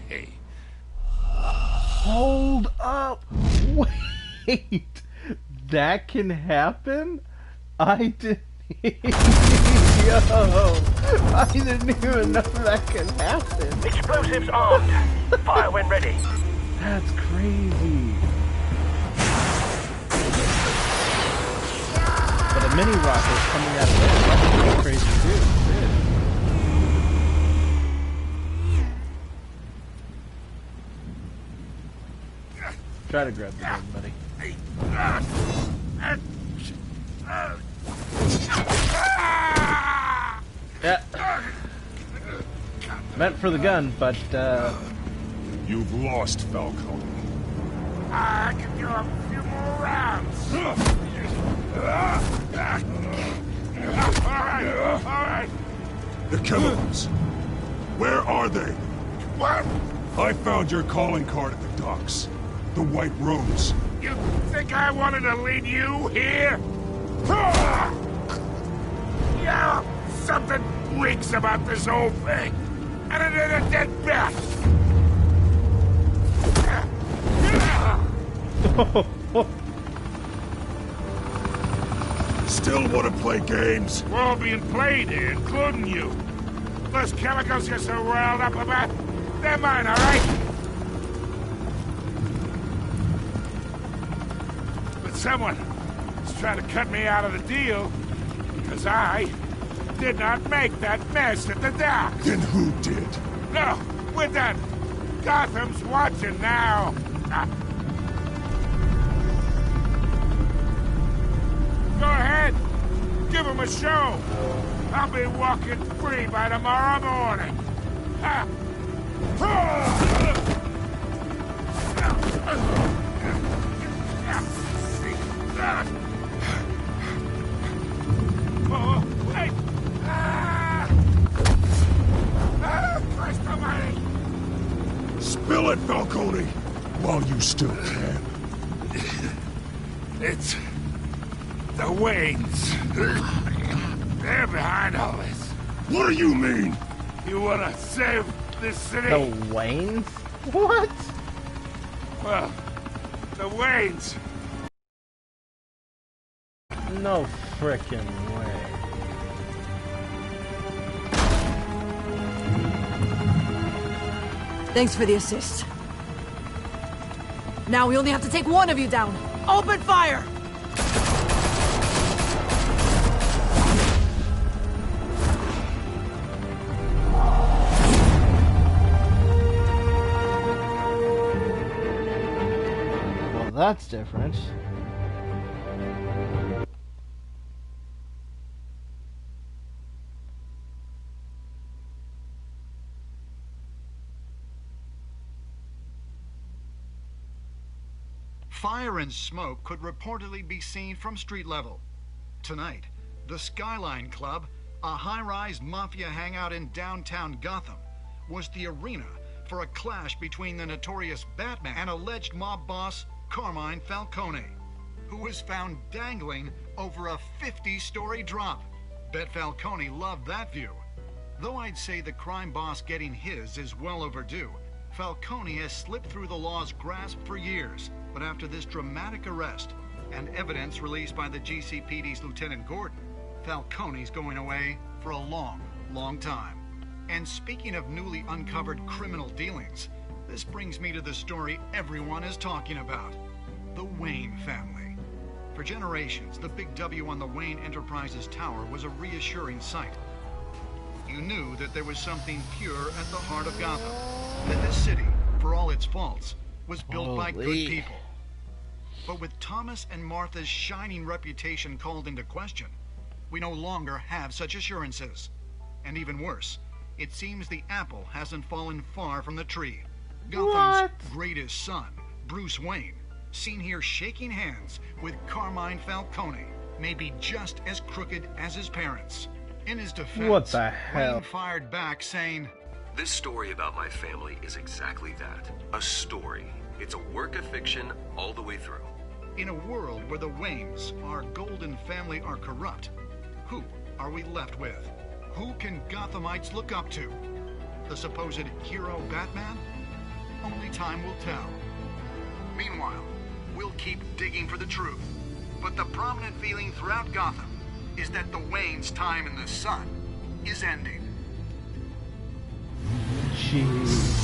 Hey. Hold up! Wait! That can happen? I didn't... Yo! I didn't even know that can happen! Explosives armed. Fire when ready. That's crazy! But a mini rocket coming out of there must be crazy too. Shit. Try to grab the gun, buddy. Yeah. Meant for the gun, but You've lost, Falcone. I can do a few more rounds. All right. The chemicals. Where are they? What? I found your calling card at the docks. The White Rose. You think I wanted to lead you here? Yeah, something reeks about this whole thing. And it is a dead bat. Still want to play games? We're all being played here, including you. Those chemicals you're so riled up about, they're mine, all right? But someone is trying to cut me out of the deal because I did not make that mess at the dock. Then who did? No, we're done. Gotham's watching now. Go ahead. Give him a show. I'll be walking free by tomorrow morning. Ha! Oh, wait! Christ almighty! Spill it, Falcone, while you still can. It's the Waynes. They're behind all this. What do you mean? You wanna save this city? The Waynes? What? Well, the Waynes. No frickin' way. Thanks for the assist. Now we only have to take one of you down. Open fire! Well, that's different. Fire and smoke could reportedly be seen from street level. Tonight, the Skyline Club, a high-rise mafia hangout in downtown Gotham, was the arena for a clash between the notorious Batman and alleged mob boss Carmine Falcone, who was found dangling over a 50-story drop. Bet Falcone loved that view. Though I'd say the crime boss getting his is well overdue, Falcone has slipped through the law's grasp for years. But after this dramatic arrest and evidence released by the GCPD's Lieutenant Gordon, Falcone's going away for a long, long time. And speaking of newly uncovered criminal dealings, this brings me to the story everyone is talking about: the Wayne family. For generations, the big W on the Wayne Enterprises tower was a reassuring sight. You knew that there was something pure at the heart of Gotham, that this city, for all its faults, was built by good people. But with Thomas and Martha's shining reputation called into question, we no longer have such assurances. And even worse, it seems the apple hasn't fallen far from the tree. Gotham's greatest son, Bruce Wayne, seen here shaking hands with Carmine Falcone, may be just as crooked as his parents. In his defense, what the hell? Wayne fired back saying, "This story about my family is exactly that. A story. It's a work of fiction all the way through." In a world where the Waynes, our golden family, are corrupt, who are we left with? Who can Gothamites look up to? The supposed hero Batman? Only time will tell. Meanwhile, we'll keep digging for the truth. But the prominent feeling throughout Gotham is that the Waynes' time in the sun is ending. Jeez.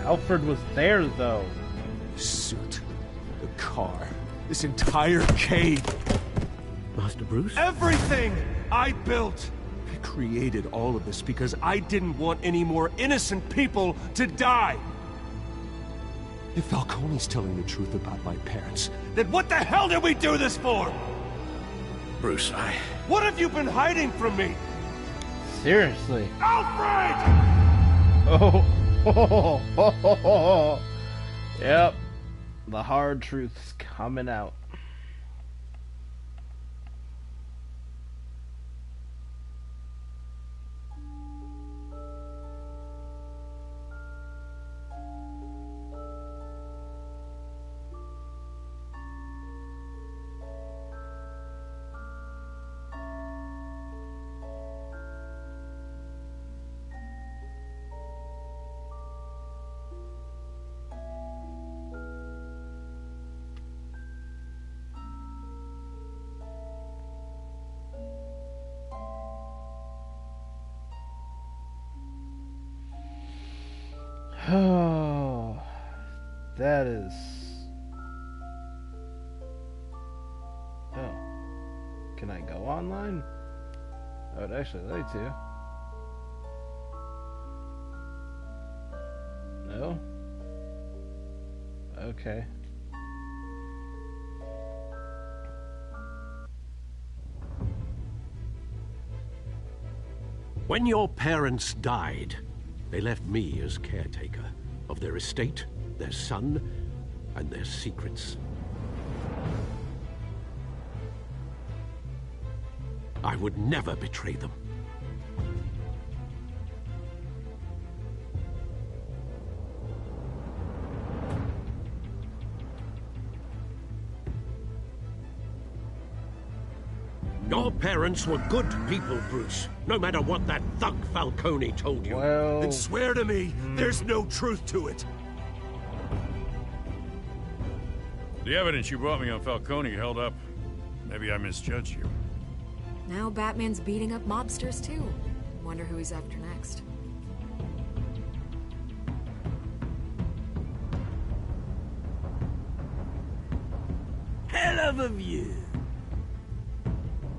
Alfred was there, though. The suit, the car, this entire cave. Master Bruce? Everything I built! I created all of this because I didn't want any more innocent people to die. If Falcone's telling the truth about my parents, then what the hell did we do this for? Bruce, What have you been hiding from me? Seriously. Alfred! Oh. Yep. The hard truth's coming out. Oh, that is... Oh. Can I go online? I would actually like to. No? Okay. When your parents died, they left me as caretaker of their estate, their son, and their secrets. I would never betray them. Your parents were good people, Bruce. No matter what that thug Falcone told you. Well... Then swear to me there's no truth to it. The evidence you brought me on Falcone held up. Maybe I misjudged you. Now Batman's beating up mobsters, too. Wonder who he's after next. Hell of a view.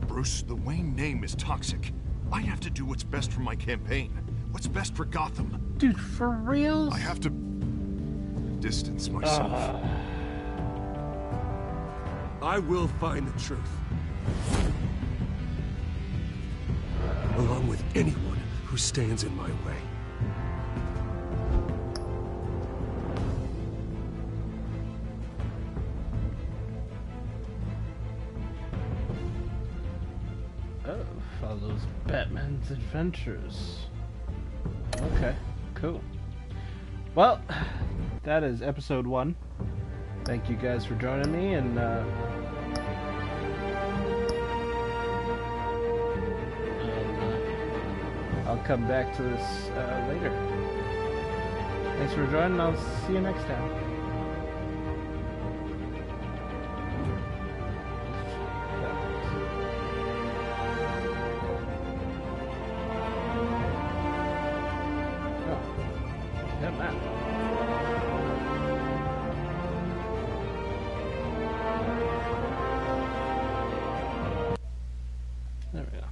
Bruce, the Wayne name is toxic. I have to do what's best for my campaign. What's best for Gotham. Dude, for real? I have to distance myself. I will find the truth. Along with anyone who stands in my way. follows Batman's adventures. Okay, cool. Well, that is episode 1. Thank you guys for joining me, and I'll come back to this later. Thanks for joining. I'll see you next time.